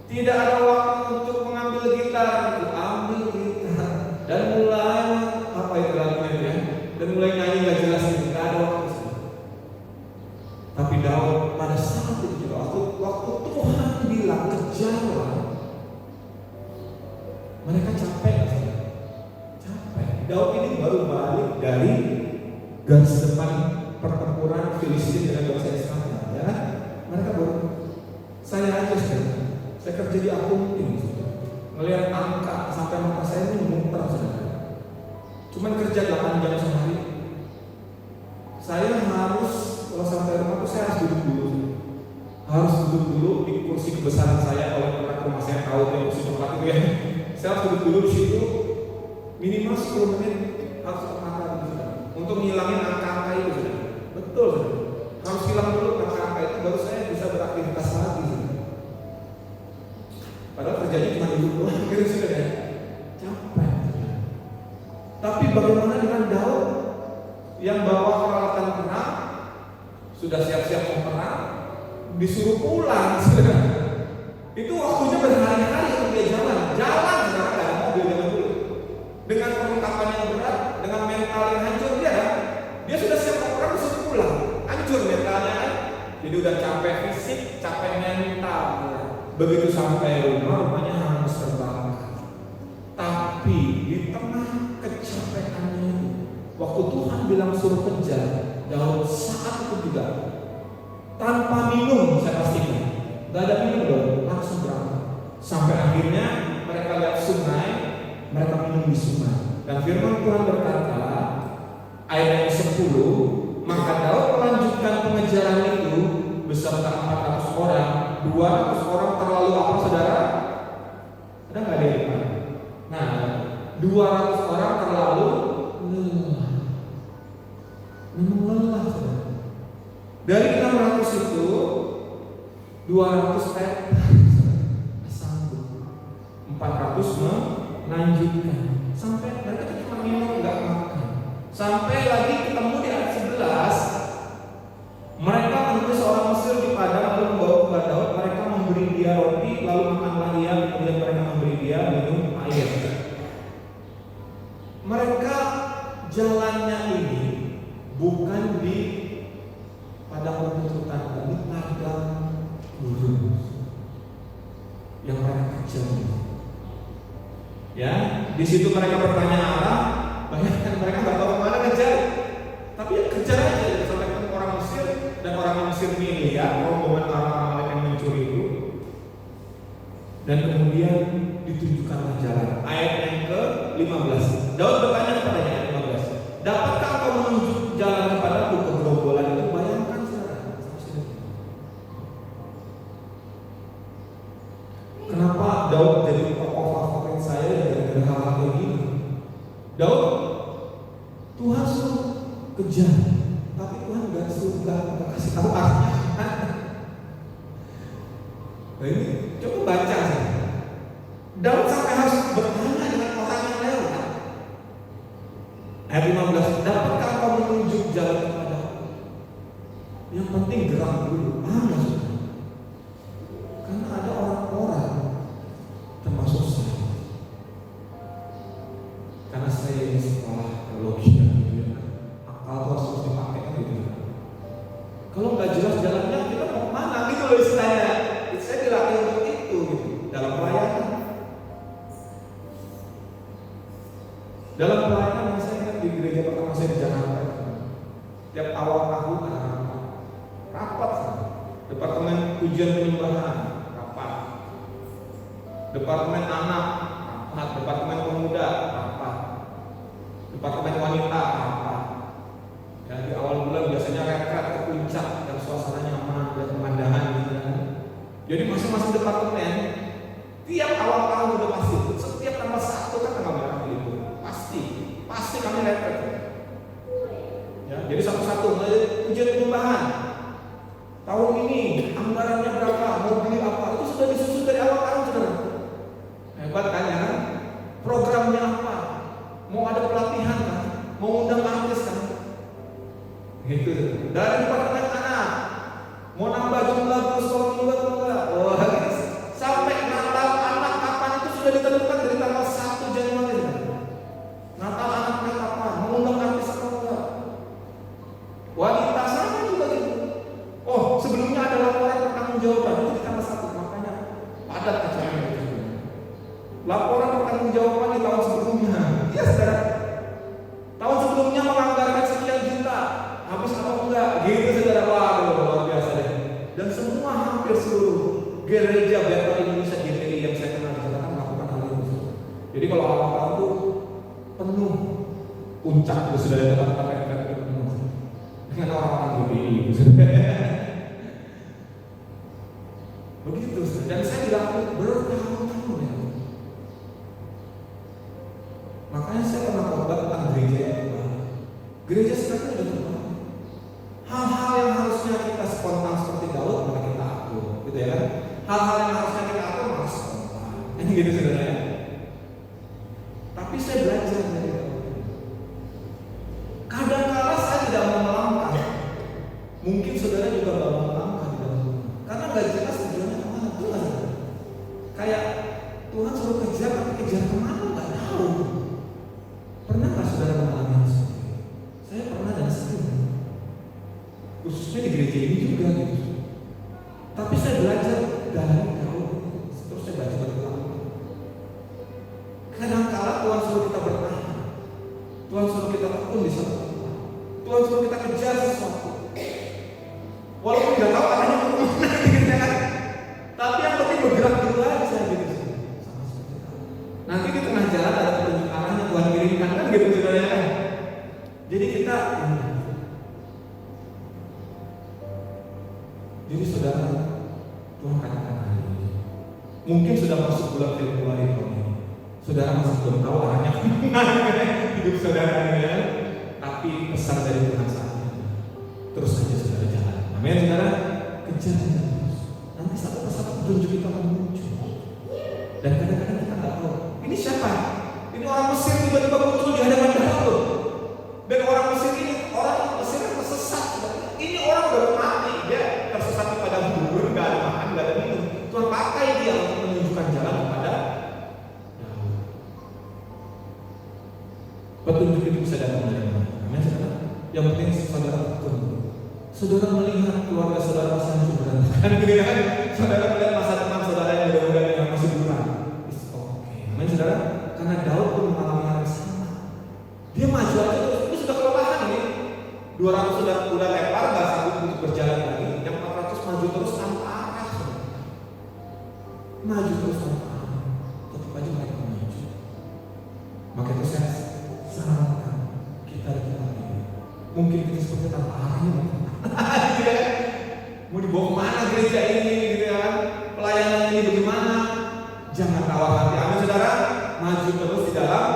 Tidak ada waktu untuk mengambil gitar, ambil gitar dan mulai apa itu lagunya ya? Dan mulai nyanyi gak jelas itu, gak ada waktu. Tapi Daud pada saat itu juga waktu Tuhan bilang kejarlah, mereka capek. Daud ini baru balik dari garis depan pertempuran Filistin dengan bangsa Israel, ya kan? Mereka baru, saya aja saya kerja di akunting, melihat angka sampai mata saya ini muter, cuman kerja 8 jam sehari. Saya harus kalau sampai rumah tuh saya harus duduk dulu di kursi kebesaran saya. Oleh pernah rumah saya tahu yang kursi coklat itu ya, saya harus duduk dulu di situ minimal 10 menit, harus makan untuk ngilangin angka-angka itu. Betul, harus hilang dulu angka-angka itu baru saya bisa beraktivitas lagi. Padahal kerjanya cuma duduk doang gitu sudah ya. Capek. Tapi bagaimana dengan Daud yang bawa peralatan perang, sudah siap-siap mau perang, disuruh pulang sudah. Itu waktunya berhari-hari untuk dia jalan sekarang nggak ada mobil jalan dulu. Dengan perlengkapan yang berat, dengan mental yang hancur dia sudah siap mau perang, disuruh pulang, hancur mentalnya kan. Jadi udah capek fisik, capek mental. Begitu sampai rumahnya hangus terbakar. Tapi di tengah kecapeannya, waktu Tuhan bilang suruh kejar, Daud saat itu juga tanpa minum, saya pastikan, gak ada minum Daud, langsung berangkat. Sampai akhirnya mereka lihat sungai, mereka minum di sungai. Dan firman Tuhan berkata, ayat 10, maka Daud melanjutkan pengejaran itu beserta 400 orang. 200 orang terlalu apa saudara? Ada nggak ada yang depan? Nah, 200 orang terlalu lelah. Memang lelah saudara. Dari 600 itu 200 sanggup, 400 melanjutkan. Sampai mereka cuma minum nggak makan. Sampai lagi ketemu di ayat 11. Mereka menemui seorang Mesir di padang lalu membawa kepada Daud. Mereka memberi dia roti, lalu makanlah dia. Kemudian mereka memberi dia minum air. Mereka jalannya ini bukan di padang runtutan, tapi padang gurun yang mereka kejar. Ya, di situ mereka bertanya arah. Bayangkan mereka nggak tahu kemana kejar, tapi ya kejar aja sampai ketemu orang Mesir. Dan orang Mesir ini ya, rombongan orang-orang yang mencuri itu. Dan kemudian ditunjukkanlah jalan. Ayat yang ke-15. Daud bertanya kepadanya ayat 15. Dapatkah kau menunjuk jalan kepadaku? Kegerombolan itu bayangkan saudara. Kenapa Daud jadi tokoh favorit saya dari hal-hal kayak gini? Daud, Tuhan suruh kejar, tapi Tuhan nggak kasih tahu artinya. Nah ini coba baca. Daud sampai harus bertanya dengan orang yang lewat. Ayat 15. Dapatkah kau menunjuk jalan kepadaku? Yang penting gerak dulu. Maksudnya? Karena ada orang-orang termasuk saya. Karena saya ini sekolah teologi dan akal harus dipakai kan gitu. Kalau nggak jelas jalannya kita mau kemana gitu loh istilahnya. Saya dilatih untuk itu gitu dalam pelayanan. Dalam pelayanan saya kan di gereja pertama saya di Jakarta. Tiap awal tahun rapat. Departemen ujian penyembahan rapat. Departemen anak rapat. Departemen pemuda rapat. Departemen wanita rapat. Dan di awal bulan biasanya retret ke puncak dan suasananya aman dan pemandangan gitu kan. Jadi masing-masing departemen tiap awal tahun udah pasti, setiap tanggal 1 kan tanggal merah itu pasti kami repot. Ya, jadi satu-satu mulai ujian perubahan. Tahun ini anggarannya berapa, mau beli apa, itu sudah disusun dari awal tahun, saudara. Hebat kan ya? Programnya apa? Mau ada pelatihan kan? Mau undang artis kan? Gitu. Dari departemen anak, mau nambah jumlah guru sekolah minggu atau enggak? Wah, sampai Natal anak kapan itu sudah ditentukan dari tanggal 1 Januari. Natal anaknya kapan? Mau undang artis atau enggak? Wanita sama juga gitu. Oh, sebelumnya ada laporan pertanggungjawaban itu di tanggal 1, makanya padat acaranya itu. Laporan pertanggungjawaban di tahun sebelumnya. Iya, saudara. Tahun sebelumnya menganggarkan sekian juta, habis atau enggak? Gitu, saudara. Waduh, luar biasa deh. Dan semua hampir seluruh gereja Bethel Indonesia GBI yang saya kenal di sana kan melakukan hal itu. Jadi kalau awal tahun itu penuh, puncak itu sudah ada tempat penuh dengan orang-orang GBI itu. Begitu, dan saya dilakukan bertahun-tahun ya. Makanya saya pernah khotbah tentang gereja yang berubah. Gereja sekarang sudah berubah. Hal-hal yang harusnya kita spontan seperti Daud malah kita atur, gitu ya kan? Hal-hal yang harusnya kita atur malah spontan. Ini gitu sebenarnya. Tapi saya belajar dari Daud. Kadang-kala saya tidak mau melangkah. Mungkin saudara juga tidak mau melangkah di dalam rumah. Karena nggak jelas tujuannya kemana. Tuhan. Kayak Tuhan suruh kejar, tapi kejar kemana nggak tahu. Pernah nggak saudara mengalami hal seperti itu? Saya pernah dan sering. Khususnya di gereja ini juga gitu. Tapi saya belajar dari Daud. Terus saya baca berulang. Kadang-kala Tuhan suruh kita bertahan. Tuhan suruh kita tekun di satu tempat. Tuhan suruh kita kejar sesuatu. Walaupun nggak tahu arahnya kemana gitu kan. Tapi yang penting bergerak dulu aja gitu. Sama seperti itu. Nanti di tengah jalan ada petunjuk arahnya Tuhan kirimkan kan gitu saudara kan. Jadi kita jadi saudara, Tuhan katakan hari ini mungkin sudah masuk bulan Februari tahun ini. Saudara masih belum tahu arahnya kemana hidup saudara ya. Tapi pesan dari Tuhan saat ini terus saja saudara jalan. Amin saudara, kejar terus. Nanti satu persatu petunjuk itu akan muncul. Dan kadang-kadang kita nggak tahu ini siapa. Ini orang Mesir tiba-tiba muncul di hadapan Daud. Dan orang Mesir ini orang Mesir yang tersesat. Ini orang udah mati, dia tersesat di padang gurun, nggak ada makan, nggak ada minum. Tuhan pakai dia untuk menunjukkan jalan kepada Daud. Petunjuk itu bisa datang dari mana? Amin saudara. Yang penting saudara tekun. Saudara melihat keluarga saudara masih hancur berantakan, gitu kan? Saudara melihat masa depan saudara yang mudah-mudahan yang masih buram. Oke, amin saudara. Karena Daud pun mengalami hal yang sama. Dia maju aja terus, ini sudah kelelahan ini. 200 sudah lempar, nggak sanggup untuk berjalan lagi. Yang 400 maju terus tanpa arah. Maju terus tanpa arah. Tetap aja mereka maju. Maka itu saya sarankan kita ini. Mungkin kita seperti tanpa arahnya. Gitu kan? Mau dibawa kemana gereja ini, gitu kan? Pelayanan ini bagaimana? Jangan tawar hati, amin saudara. Maju terus di dalam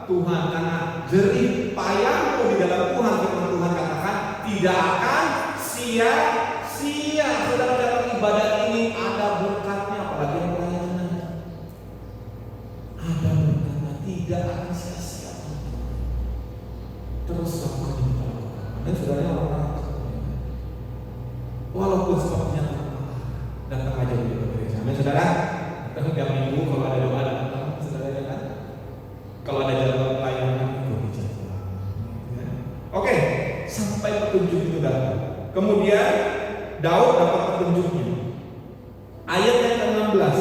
Tuhan, karena jerih payahmu di dalam Tuhan, firman Tuhan katakan tidak akan sia-sia. Saudara, dalam ibadah ini ada berkatnya, apalagi yang pelayanan. Ada berkatnya, tidak akan sia-sia. Terus lakukan yang kita lakukan. Dan saudara orang-orang walaupun sepertinya datang aja di gereja. Amin saudara. Kita tiap minggu kalau ada doa datang, saudara ya kan. Kalau ada jadwal pelayanan itu dijadwal. Oke, sampai petunjuk itu datang. Kemudian Daud dapat petunjuknya. Ayat yang ke-16.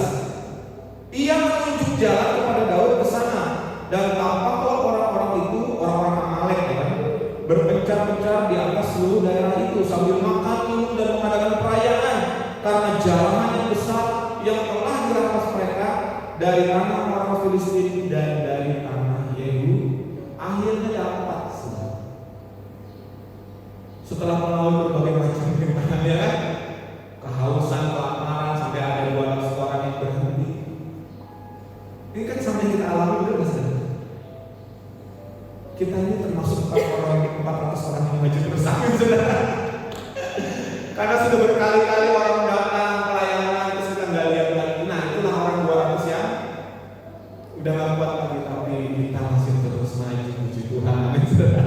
Ia menunjuk jalan kepada Daud ke sana, dan tampaklah orang-orang itu, orang-orang Amalek ya kan, berpencar-pencar di atas seluruh daerah itu sambil makan, minum dan mengadakan perayaan karena jalanan yang besar yang telah dirampas mereka dari tanah orang Filistin dan dari tanah Yehu. Akhirnya dapat setelah melalui berbagai macam rintangan ya kan, kehausan, kelaparan, sampai ada termasuk 400 orang yang maju terus. Amin, saudara. Karena sudah berkali-kali orang datang pelayanan terus kita nggak lihat lagi. Nah, itulah orang 200 yang udah nggak kuat lagi, tapi kita masih terus maju, puji Tuhan. Amin, saudara.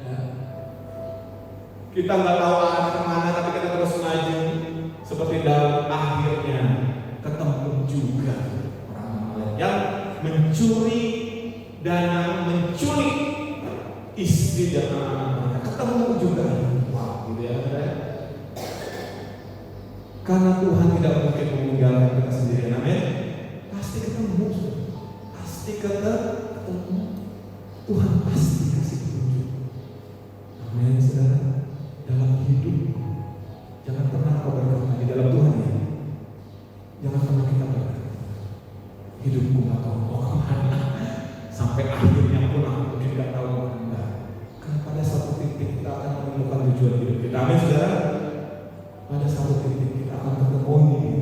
Ya. Kita nggak tahu arah kemana, tapi kita terus maju. Seperti dalam akhirnya ketemu juga orang yang mencuri dan yang menculik istri dan anak-anaknya, ketemu juga. Wah, gitu ya, saudara. Karena Tuhan tidak mungkin meninggalkan kita sendirian. Amin. Pasti ketemu. Pasti ketemu. Tuhan pasti kasih petunjuk. Amin, saudara. Dalam hidup jangan pernah kau berkata di dalam Tuhan ya. Jangan pernah kita berkata hidupku gak tahu mau kemana. Sampai akhirnya pun aku mungkin gak tahu mau kemana. Karena pada satu titik kita akan menemukan tujuan hidup kita. Amin, saudara. Pada satu titik kita akan ketemu ini.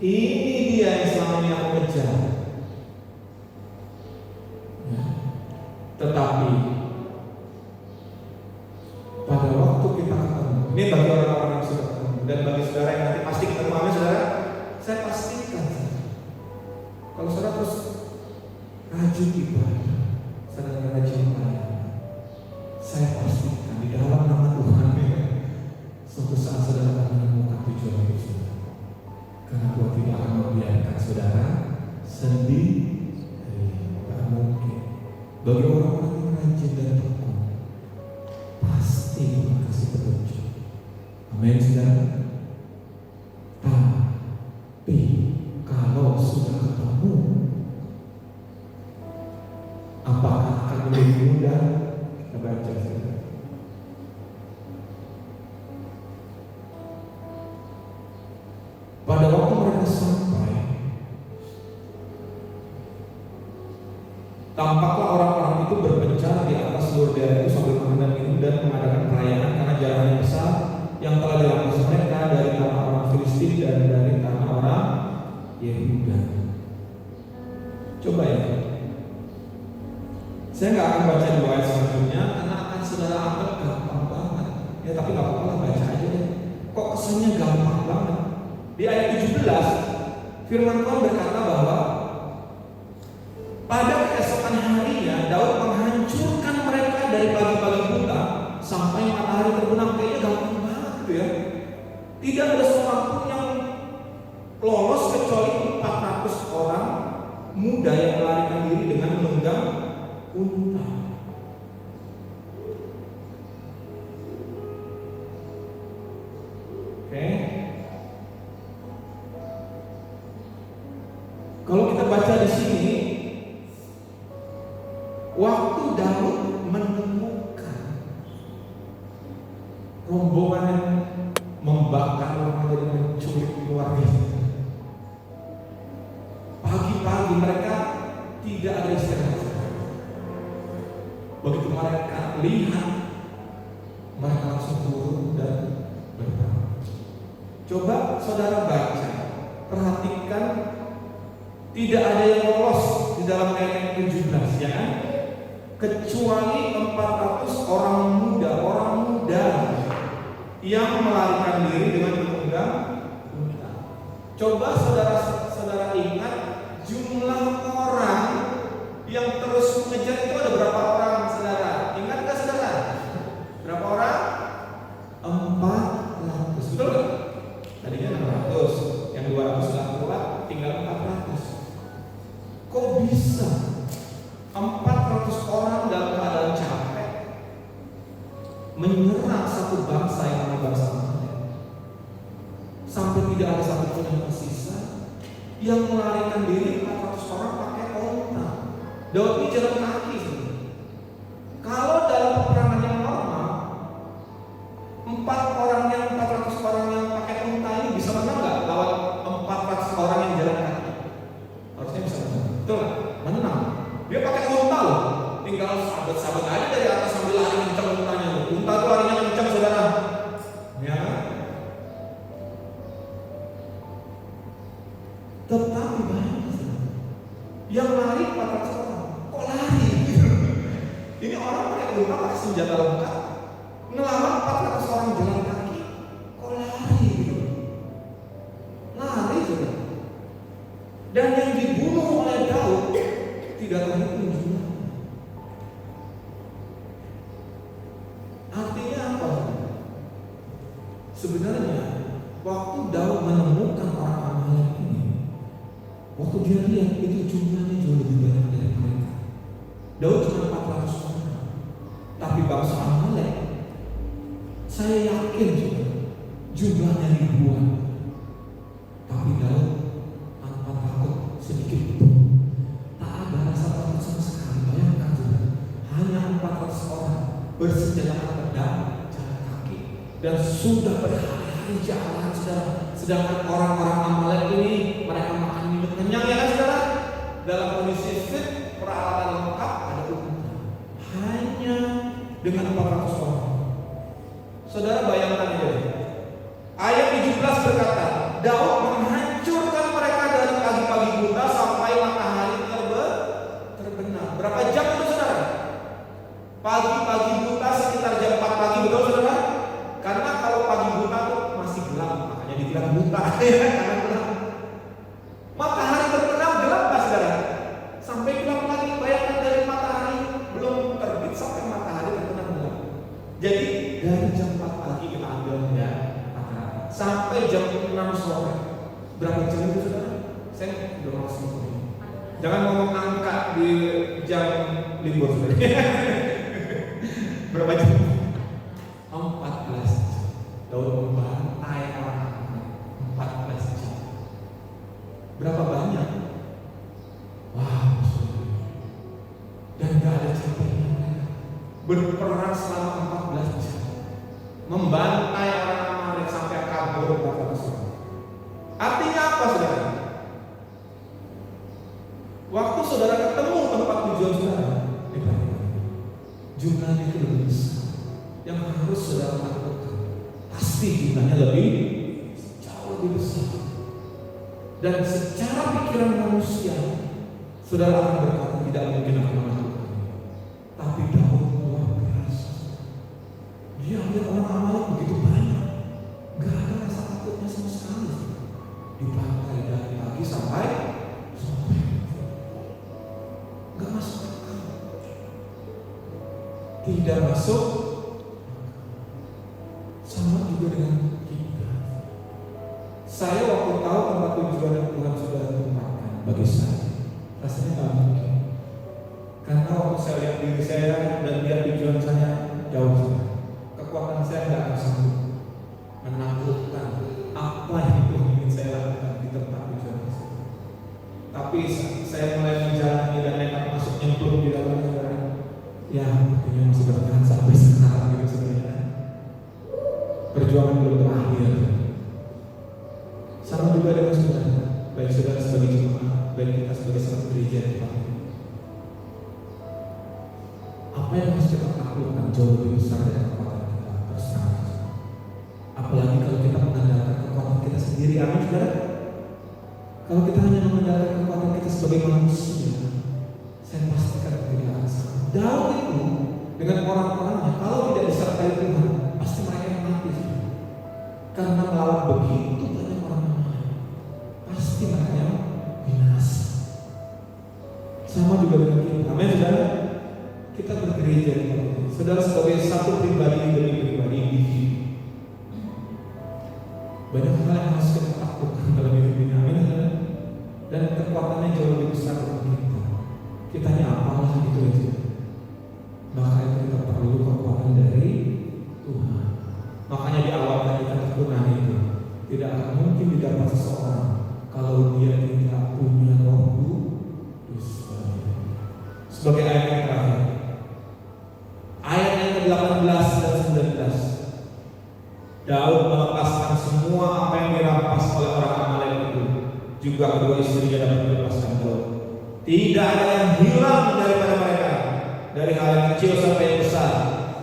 Ini dia yang selama ini aku kejar. Ya. Tetapi pada waktu kita ketemu, ini bagi orang-orang yang sudah ketemu dan bagi saudara yang nanti pasti ketemu, amin, saudara. Saya pastikan, kalau saudara terus rajin ibadah, saudara rajin ibadah, saya pastikan di dalam nama Tuhan suatu saat saudara akan menemukan tujuan hidup saudara. Karena Tuhan tidak akan membiarkan saudara sendiri. Tidak mungkin. Bagi orang-orang yang rajin dan tekun, pasti Tuhan kasih petunjuk. Amin, saudara. Tapi kalau sudah ketemu, apakah akan lebih mudah? Kita baca, saudara. Pada waktu mereka sampai, tampaklah orang-orang itu berpencar di atas seluruh daerah itu sambil makan dan minum dan mengadakan perayaan karena jalan yang besar yang telah dirampas mereka dari tanah orang Filistin dan dari tanah orang Yehuda. Coba ya, saya nggak akan baca dua ayat selanjutnya karena akan saudara anggap gampang banget. Ya tapi nggak apa-apa lah, baca aja deh. Kok kesannya gampang banget? Di ayat 17 firman Tuhan berkata bahwa pada keesokan harinya Daud menghancurkan mereka dari pagi-pagi buta sampai matahari terbenam. Kayaknya gampang banget gitu ya. Tidak ada seorang pun yang lolos kecuali 400 orang muda yang melarikan diri dengan menunggang unta. Oke. Kalau kita baca di sini, waktu Daud menemukan rombongan yang membakar dan menculik keluarga, pagi-pagi mereka tidak ada istirahat. Begitu mereka lihat, mereka langsung turun dan berperang. Coba saudara baca, perhatikan. Tidak ada yang lolos di dalam ayat 17, ya kan? Kecuali 400 orang muda yang melarikan diri dengan menunggang unta. Coba saudara ingat jumlah orang yang terus mengejar itu ada berapa orang, saudara? Ingat gak, saudara? Berapa orang? 400, betul gak? Tadinya 600, yang 200 sudah keluar, tinggal 400. Kok bisa 400 orang dalam keadaan capek menyerang satu bangsa yang namanya bangsa Amalek, sampai tidak ada satu pun yang tersisa, yang melarikan diri 400 orang pakai onta. Daud ini jalan kaki sebenarnya. Kalau dalam peperangan yang normal, 400 orang yang pakai onta ini bisa menang nggak lawan 400 orang yang jalan kaki? Harusnya bisa menang. Betul nggak? Menang. Dia pakai unta loh. Tinggal sabet-sabet aja dari atas sambil lari kencang untanya. Unta tuh larinya kencang, saudara. Ya. Tetapi banyak yang lari 400 orang. Kok lari? Ini orang rumah pakai senjata lengkap, ngelawan 400 orang jalan kaki, kok lari gitu? Lari sudah. Dan yang dibunuh oleh Daud tidak terhitung jumlahnya. Artinya apa? Sebenarnya waktu Daud menemukan orang Amalek ini, waktu dia lihat itu jumlahnya jauh lebih banyak dari mereka. Daud cuma 400 orang, tapi bangsa Amalek, saya yakin juga jumlahnya ribuan. Tapi Daud tanpa takut sedikit pun, tak ada rasa takut sama sekali. Bayangkan juga, hanya 400 orang bersenjata pedang, jalan kaki, dan sudah berhari-hari jalan, saudara. Sedangkan orang-orang Amalek ini mereka makan minum kenyang, ya kan saudara? Dalam kondisi fit, peralatan lengkap, ada unta. Hanya dengan 400 orang. Saudara bayangkan aja. Ayat 17 berkata, Daud menghancurkan mereka dari pagi-pagi buta sampai matahari terbenam. Berapa jam itu saudara? Pagi-pagi buta sekitar jam 4 pagi, betul saudara? Karena kalau pagi buta tuh masih gelap, makanya dibilang buta ya, karena gelap. Matahari terbenam gelap nggak saudara? Sampai gelap lagi, bayangkan dari matahari belum terbit sampai matahari terbenam gelap. Jadi dari jam 4 pagi kita ambil ya, sampai jam 6 sore. Berapa jam itu saudara? Saya udah mau ngomong. Jangan ngomong angka di jam libur saudara. Berapa jam? 14 jam. Daud membantai orang 14 jam. Berapa banyak? Wow, saudara. Dan gak ada capeknya mereka. Berperang selama 14 jam, membantai orang Amalek sampai kabur berapa besar. Artinya apa saudara? Waktu saudara ketemu tempat tujuan saudara, jumlahnya itu lebih besar. Yang harus saudara lakukan, pasti jumlahnya jauh lebih besar. Dan secara pikiran manusia, saudara akan berkata tidak mungkin aku melakukan. Tapi Daud luar biasa. Dia lihat orang Amalek begitu banyak, gak ada rasa takutnya sama sekali. Dibantai dari pagi sampai sore, gak masuk akal. Tidak masuk. Sama juga dengan kita. Saya waktu tahu tempat tujuan yang Tuhan sudah tempatkan bagi saya, rasanya gak mungkin. Karena waktu saya lihat diri saya dan lihat tujuan saya jauh, kekuatan saya tidak akan sanggup menaklukkan apa yang Tuhan ingin saya lakukan di tempat tujuan tersebut. Tapi saya mulai menjalani dan nekat masuk nyemplung di dalamnya. Ya, mungkin masih bertahan sampai sekarang gitu sebenarnya. Perjuangan belum berakhir. Sama juga dengan saudara, baik saudara sebagai jemaat, baik kita sebagai satu gereja di Tuhan. Apa yang harus kita taklukkan jauh lebih besar dari kekuatan kita bersama. Apalagi kalau kita mengandalkan kekuatan kita sendiri, amin saudara. Kalau kita hanya mengandalkan kekuatan kita sebagai manusia, saya pastikan tidak akan sama. Daud itu dengan orang-orangnya, kalau tidak disertai Tuhan, pasti mereka yang mati. Karena melawan begitu banyak orang-orang, pasti mereka yang binasa. Sama juga dengan kita, amin saudara. Kita bergereja, saudara sebagai satu pribadi demi pribadi individu. Banyak hal yang harus kita takutkan dalam hidup ini, amin saudara. Dan kekuatannya jauh lebih besar dari kita. Kita hanya apalah gitu aja. Maka itu kita perlu kekuatan dari Tuhan. Makanya di awal tadi kita kekuatan itu tidak akan mungkin didapat seseorang kalau dia tidak punya Roh Kudus. Sebagai ayat yang terakhir, ayat yang ke-18 dan 19, Daud melepaskan semua apa yang dirampas oleh orang Amalek itu. Juga kedua istrinya dapat dilepaskan Daud. Tidak ada yang hilang daripada mereka, dari hal yang kecil sampai yang besar,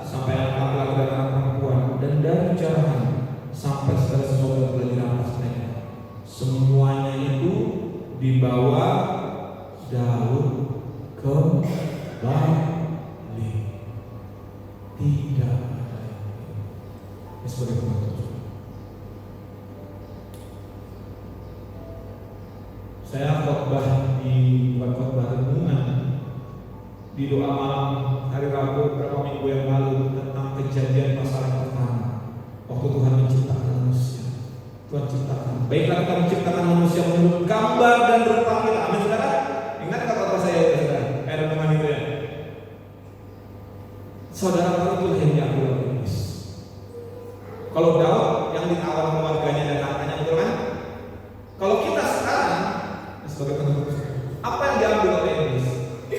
sampai anak laki-laki dan anak perempuan, dan dari jarahan sampai segala sesuatu yang boleh dirampas mereka. Semuanya itu dibawa Daud ke Bali. Saya khotbah bukan khotbah renungan, di doa malam hari Rabu beberapa minggu yang lalu tentang kejadian pasal yang pertama. Waktu Tuhan menciptakan manusia, Tuhan ciptakan. Baiklah kita menciptakan manusia menurut gambar dan rupa kita. Amin saudara. Ingat kata saya itu saudara. Renungan itu ya. Saudara itu yang diambil oleh iblis. Kalau Daud yang ditawan keluarganya dan hartanya, betul kan? Kalau kita sekarang sebagai penutup, apa yang diambil oleh iblis?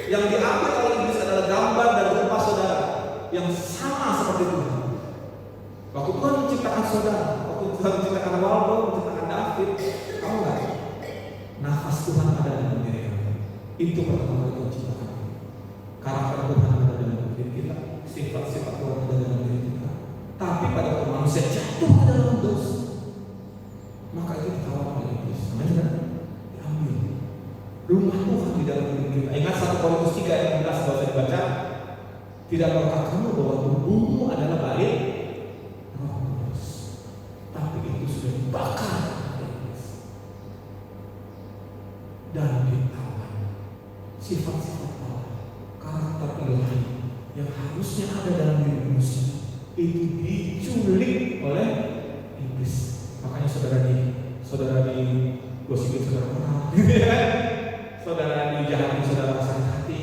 Yang diambil oleh iblis adalah gambar dan rupa saudara yang sama seperti Tuhan. Waktu Tuhan menciptakan saudara, waktu Tuhan menciptakan Waldo, menciptakan David, kamu nggak? Nafas Tuhan ada dalam diri kamu. Itu pertama kali Tuhan ciptakan. Karakter Tuhan ada dalam diri kita, sifat-sifat Tuhan ada dalam diri kita. Tapi pada waktu manusia jatuh ke dalam dosa, maka itu ditawar oleh iblis. Namanya diambil. Rumah Tuhan di dalam diri kita. Ingat 1 Korintus 3 ayat 16 kalau saya dibaca. Tidak tahukah kamu bahwa tubuhmu adalah bait Roh Kudus, tapi itu sudah dibakar dan ditawan. Sifat-sifat Allah, karakter ilahi yang harusnya ada dalam diri manusia itu diculik oleh iblis. Makanya saudara gosipin saudara orang, saudara dijahati saudara sakit hati,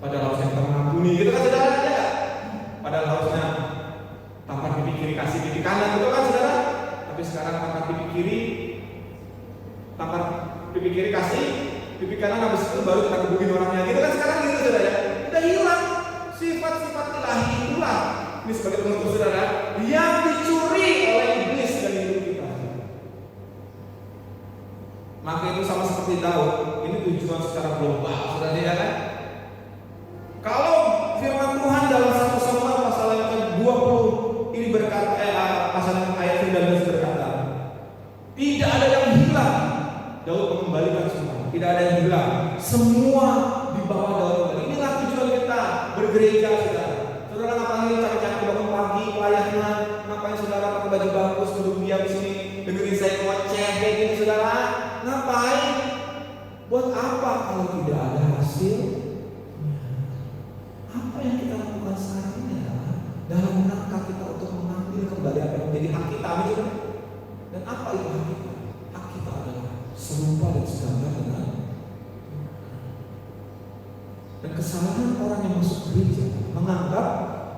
padahal harusnya kita mengampuni, gitu kan saudara ya? Padahal harusnya tampar pipi kiri kasih pipi kanan, gitu kan saudara? Tapi sekarang tampar pipi kiri kasih pipi kanan, habis itu baru kita kebukin orangnya, gitu kan sekarang gitu saudara ya? Udah hilang sifat-sifat ilahi itulah. Ini sebagai penutup saudara yang dicuri oleh iblis dari hidup kita. Maka itu sama seperti Daud. Ini tujuan secara global, saudara ya kan? Kalau firman Tuhan dalam 1 Samuel pasal yang ke-20 ini berkata, pasal ayat 19 berkata, tidak ada yang hilang. Daud mengembalikan semua. Tidak ada yang hilang. Semua dibawa Daud. Inilah tujuan kita bergereja, saudara. Saudara ngapain capek-capek bangun pagi, pelayanan, ngapain saudara pakai baju bagus, duduk diam di sini, dengerin saya ngoceh kayak gini saudara? Ngapain? Buat apa kalau tidak ada hasil? Apa yang kita lakukan sekarang ini adalah dalam rangka kita untuk mengambil kembali apa yang menjadi hak kita, amin. Dan apa itu hak kita? Hak kita adalah serupa dan segambar dengan. Dan kesalahan orang yang masuk gereja menganggap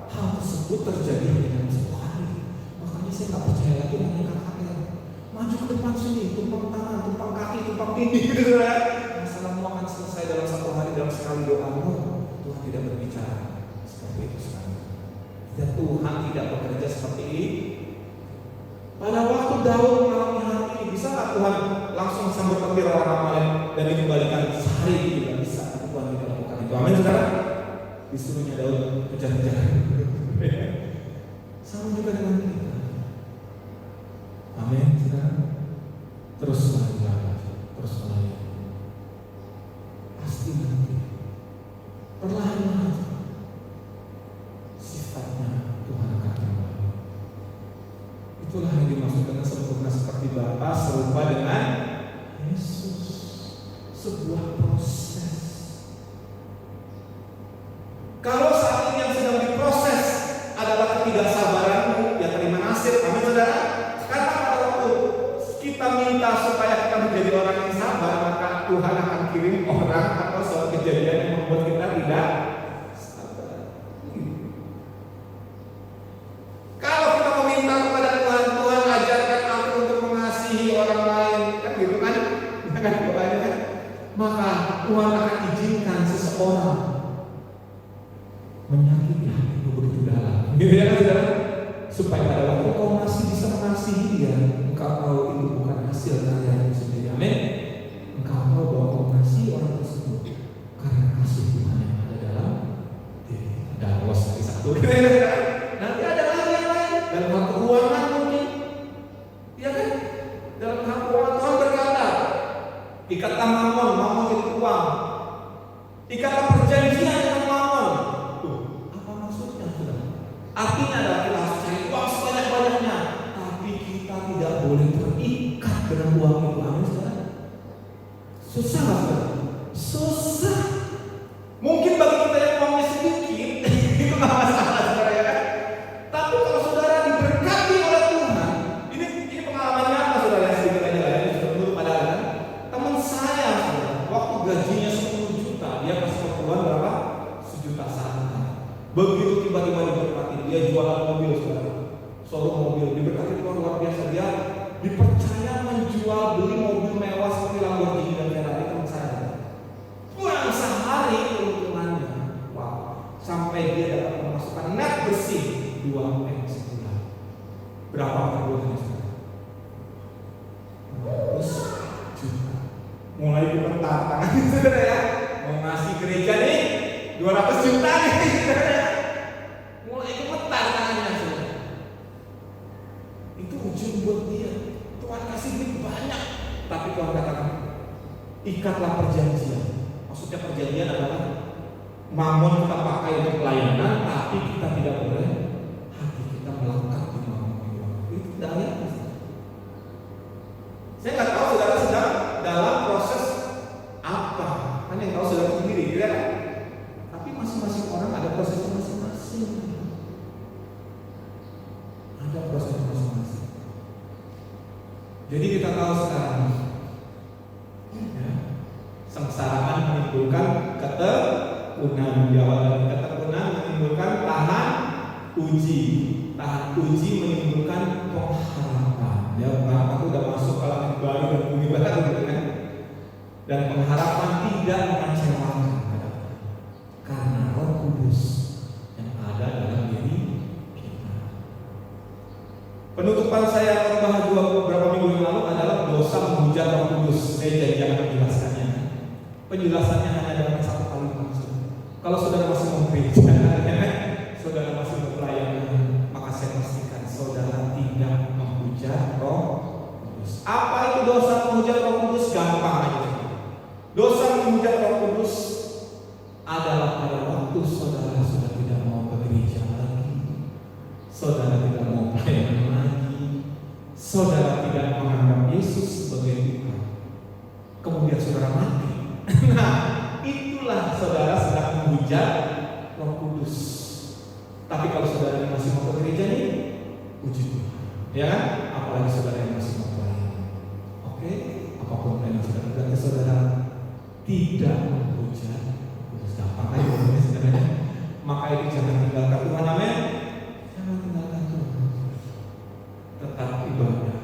hal tersebut terjadi dalam satu hari. Makanya saya nggak percaya lagi namanya KKR. Maju ke depan sini, tumpang tangan, tumpang kaki, tumpang dinding, gitu ya. Masalahmu akan selesai dalam satu hari, dalam sekali doamu. Tuhan tidak berbicara seperti itu sekarang. Dan Tuhan tidak bekerja seperti ini. Pada waktu Daud mengalami hal ini, bisa nggak Tuhan langsung sambut petir orang lain dan dikembalikan sehari itu juga bisa? Tuhan tidak lakukan itu. Amin saudara. Disuruhnya Daud kejar-kejar. Sama juga dengan kita. Amin saudara. Terus melayani. Pasti nanti perlahan-lahan sifatnya Tuhan akan kembali. Itulah yang dimaksud dengan sempurna seperti Bapa, serupa dengan Yesus. Sebuah proses. Kalau saat ini yang sedang diproses adalah ketidaksabaranmu, ya terima nasib, amin saudara. Karena pada waktu kita minta supaya kita menjadi orang yang sabar, maka Tuhan akan kirim orang atau suatu kejadian yang membuat kita tidak sabar. Kalau kita meminta kepada Tuhan, Tuhan ajarkan aku untuk mengasihi orang lain, kan gitu kan? Kan doanya kan? Maka Tuhan akan izinkan seseorang menyakiti hatimu begitu dalam, gitu ya kan saudara? Supaya pada waktu kau masih bisa mengasihi dia, engkau tahu itu bukan hasil karyamu sendiri, amin. Engkau tahu bahwa kau mengasihi orang tersebut karena kasih Tuhan yang ada dalam diri. Dalam los dari satu, nanti ada lagi yang lain dalam hal keuangan mungkin, ya kan? Dalam hal keuangan Tuhan berkata, ikatlah mamon itu uang, ikatlah perjanjian dengan mamon. Apa maksudnya? Artinya adalah kita harus cari uang sebanyak-banyaknya, tapi kita tidak boleh terikat dengan uang itu, amin saudara. Susah nggak saudara? Susah. Mungkin bagi kita yang uangnya sedikit itu nggak masalah saudara ya kan. Tapi kalau saudara diberkati oleh Tuhan, ini pengalaman nyata saudara yang sedikit aja lah ya, ini sudah menurut pada kan. Teman saya saudara, waktu gajinya 10 juta, dia kasih keperluan berapa? 1 juta santai. Begitu tiba-tiba diberkati, dia jualan mobil saudara, showroom mobil, diberkati Tuhan luar biasa, dia dipercaya menjual beli mobil mewah seperti Lamborghini dan Ferrari. Teman saya kurang sehari keuntungannya, wow, sampai dia dapat pemasukan net bersih 2M sebulan. Berapa perbulannya saudara? 200 juta. Mulai dibentar tangan saudara ya, mau ngasih gereja nih 200 juta nih saudara ya. Mulai gemetar tangannya saudara. Itu ujung buat dia. Tuhan kasih duit banyak, tapi Tuhan katakan ikatlah perjanjian. Maksudnya perjanjian adalah mamon kita pakai untuk pelayanan, tapi kita tidak boleh hati kita melangkah di mamon itu. Itu daya. Saya nggak tahu saudara sedang dalam proses apa, kan yang tahu saudara sendiri, ya kan? Tapi masing-masing orang ada prosesnya masing-masing. Ada prosesnya masing-masing. Jadi kita tahu sekarang, ya, sengsaraan menimbulkan ketekunan, jawaban ketekunan menimbulkan tahan uji, tahan uji menimbulkan pengharapan. Ya, pengharapan itu udah masuk ke langit baru dan bumi baru gitu kan. Dan pengharapan tidak mengecewakan karena Roh Kudus yang ada dalam diri kita. Penutupan saya khotbah beberapa minggu yang lalu adalah dosa menghujat Roh Kudus. Saya janji akan menjelaskannya. Penjelasannya hanya dalam satu kalimat. Kalau saudara masih memgereja, saudara masih berpelayanan, maka saya pastikan saudara tidak menghujat Roh Kudus. Apa itu dosa menghujat Roh Kudus? Gampang aja. Dosa menghujat Roh Kudus adalah pada waktu saudara sudah tidak mau ke gereja lagi, saudara tidak mau pelayanan lagi, saudara tidak menganggap Yesus sebagai Tuhan, kemudian saudara mati. Nah, itulah saudara sedang menghujat Roh Kudus. Tapi kalau saudara yang masih mau ke gereja nih, puji Tuhan, ya kan? Apalagi saudara yang masih mau pelayanan. Oke, apapun yang saudara berarti saudara tidak menghujat Kudus. Gampang aja ngomongnya sebenarnya. Maka itu jangan tinggalkan Tuhan, amin. Jangan tinggalkan Tuhan. Tetap ibadah,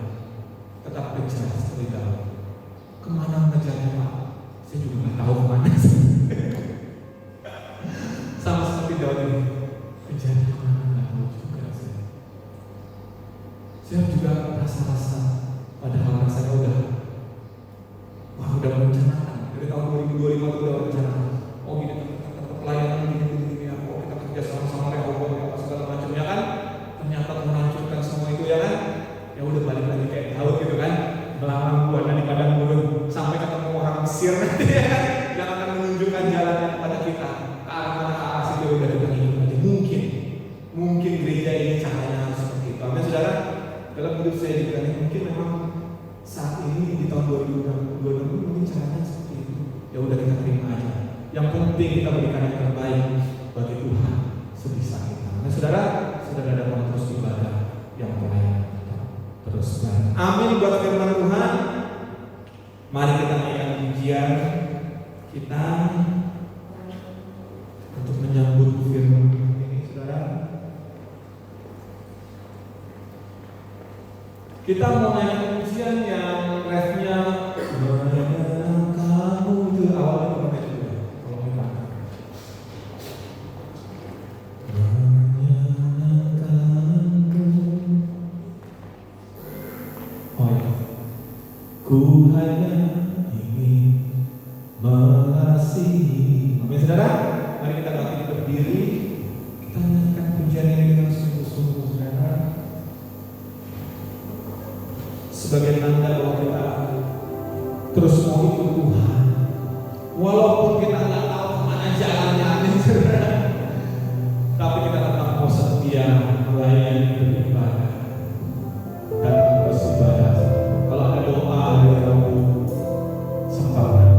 tetap kejar seperti Daud. Kemana mengejarnya Pak? Saya juga nggak tahu kemana sih. Sama seperti Daud ini, kejar kemana nggak tahu juga saya. Saya juga rasa-rasa, padahal rasanya udah merencanakan dari tahun 2025 itu udah merencanakan. Oh gini, pelayanan gini, oh kita kerja sama-sama Rehoboam apa segala macamnya kan. Ternyata menghancurkan semua itu ya kan. Ya udah balik lagi kayak Daud gitu kan, melawan buana di padang gurun sampai ketemu orang Mesir nanti ya kan, yang akan menunjukkan jalannya kepada kita ke arah mana ke arah situ. Udah kita hidup aja. Mungkin gereja ini caranya harus seperti itu. Amin saudara. Dalam hidup saya juga mungkin memang saat ini di tahun 2022 mungkin caranya seperti itu. Ya udah kita terima aja. Yang penting kita berikan yang terbaik bagi Tuhan sebisa kita. Nah saudara dapat terus ibadah yang pelayanan kita terus baik. Amin buat firman Tuhan. Mari kita naikkan pujian kita untuk menyambut firman ini saudara. Kita mau naikkan pujian yang refnya kamu itu awalnya gimana juga kalau kita ku hanya ingin mengasihi. Oke saudara, mari kita bangkit berdiri, kita nyanyikan pujian ini dengan sungguh-sungguh saudara. Sebagai tanda bahwa kita terus mau ikut Tuhan, walaupun kita nggak tahu kemana jalannya, amin saudara. Tapi kita tetap mau setia melayani beribadah dan terus ibadah. Kalau ada doa dari kamu, sembahkan.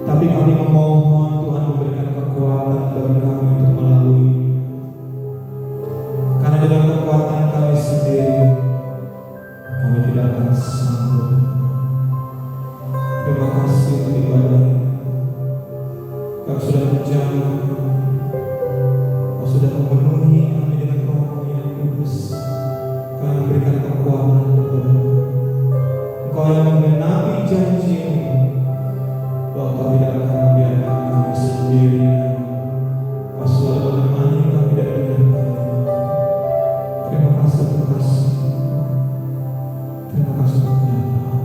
Tapi kami memohon Tuhan memberikan kekuatan bagi kami untuk melalui. Karena dengan kekuatan kami sendiri, kami tidak akan sanggup. Terima kasih untuk ibadah. Kau sudah menjaga, Kau sudah memenuhi kami dengan Roh-Mu yang kudus. Kau yang memberikan kekuatan kepada kami. Engkau yang menggenapi janji-Mu bahwa Kau tidak akan membiarkan kami sendirian. Kau selalu menemani kami dan mendengar kami. Terima kasih untuk kasih. Terima kasih untuk penyertaan.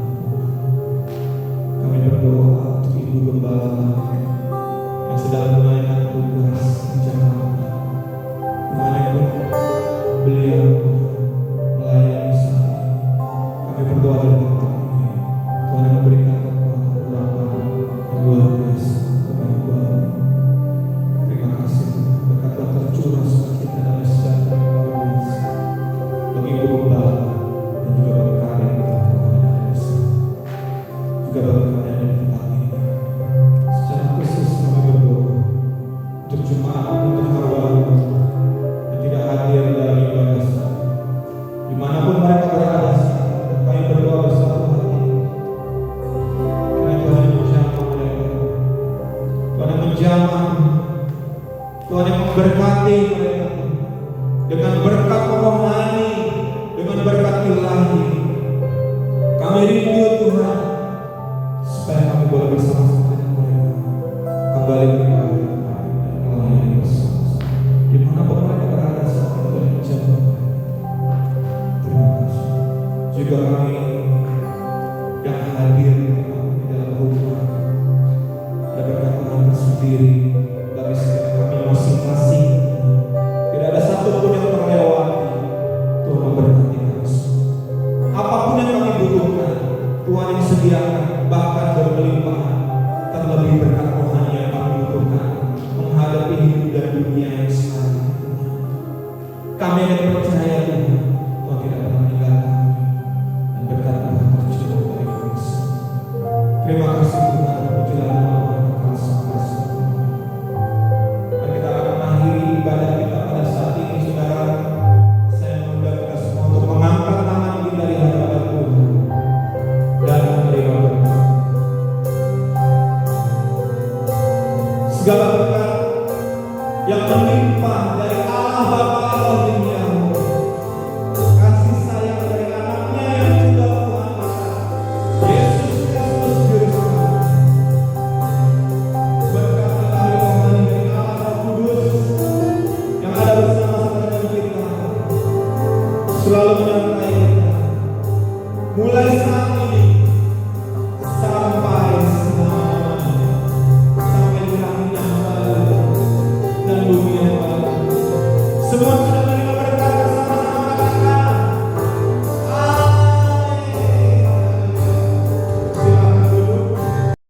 Kami berdoa untuk Ibu Gembala kami yang sedang menunaikan tugas di Jakarta. Dimanapun beliau melayani saat ini, kami berdoa dan berdoa Tuhan yang memberikan kekuatan urapan yang luar biasa kepada Tuhan. Terima kasih berkat Tuhan tercurah sukacita dan sejahtera yang luar biasa bagi Ibu Gembala dan juga bagi kalian Tuhan yang ada di sini, juga bagi kalian yang ada di tempat ini. Secara khusus kami berdoa untuk jemaat, untuk hamba-Mu yang tidak hadir dalam ibadah saat ini. Dimanapun mereka berada saat ini, kami berdoa bersatu hati. Karena Tuhan yang menjamah mereka, Tuhan yang menjamah, Tuhan yang memberkati mereka dengan berkat rohani, dengan berkat ilahi. Kami rindu Tuhan supaya kami boleh bersama-sama dengan mereka kembali beribadah dan melayani bersama-sama dimanapun mereka berada saat ini. Tuhan menjamah. Terima kasih. Juga kami yang hadir di dalam rumah dan berkat Tuhan tersendiri bagi setiap kami masing-masing. Tidak ada satupun yang terlewati. Tuhan memberkati kami semua. Apapun yang kami butuhkan, Tuhan yang sediakan, bahkan berlimpahan. Terlebih berkat rohani yang kami butuhkan menghadapi hidup dan dunia yang sekarang. Kami yang percaya Tuhan, Tuhan tidak pernah meninggalkan kami, dan berkat Tuhan tercurah bagi kami semua. Terima kasih Tuhan, pujilah nama Tuhan kekal sampai selamanya. Dan kita akan mengakhiri ibadah kita pada saat ini, saudara. Saya mengundang kita semua untuk mengangkat tangan kita di hadapan Tuhan dan menerima berkat. Segala berkat yang melimpah dari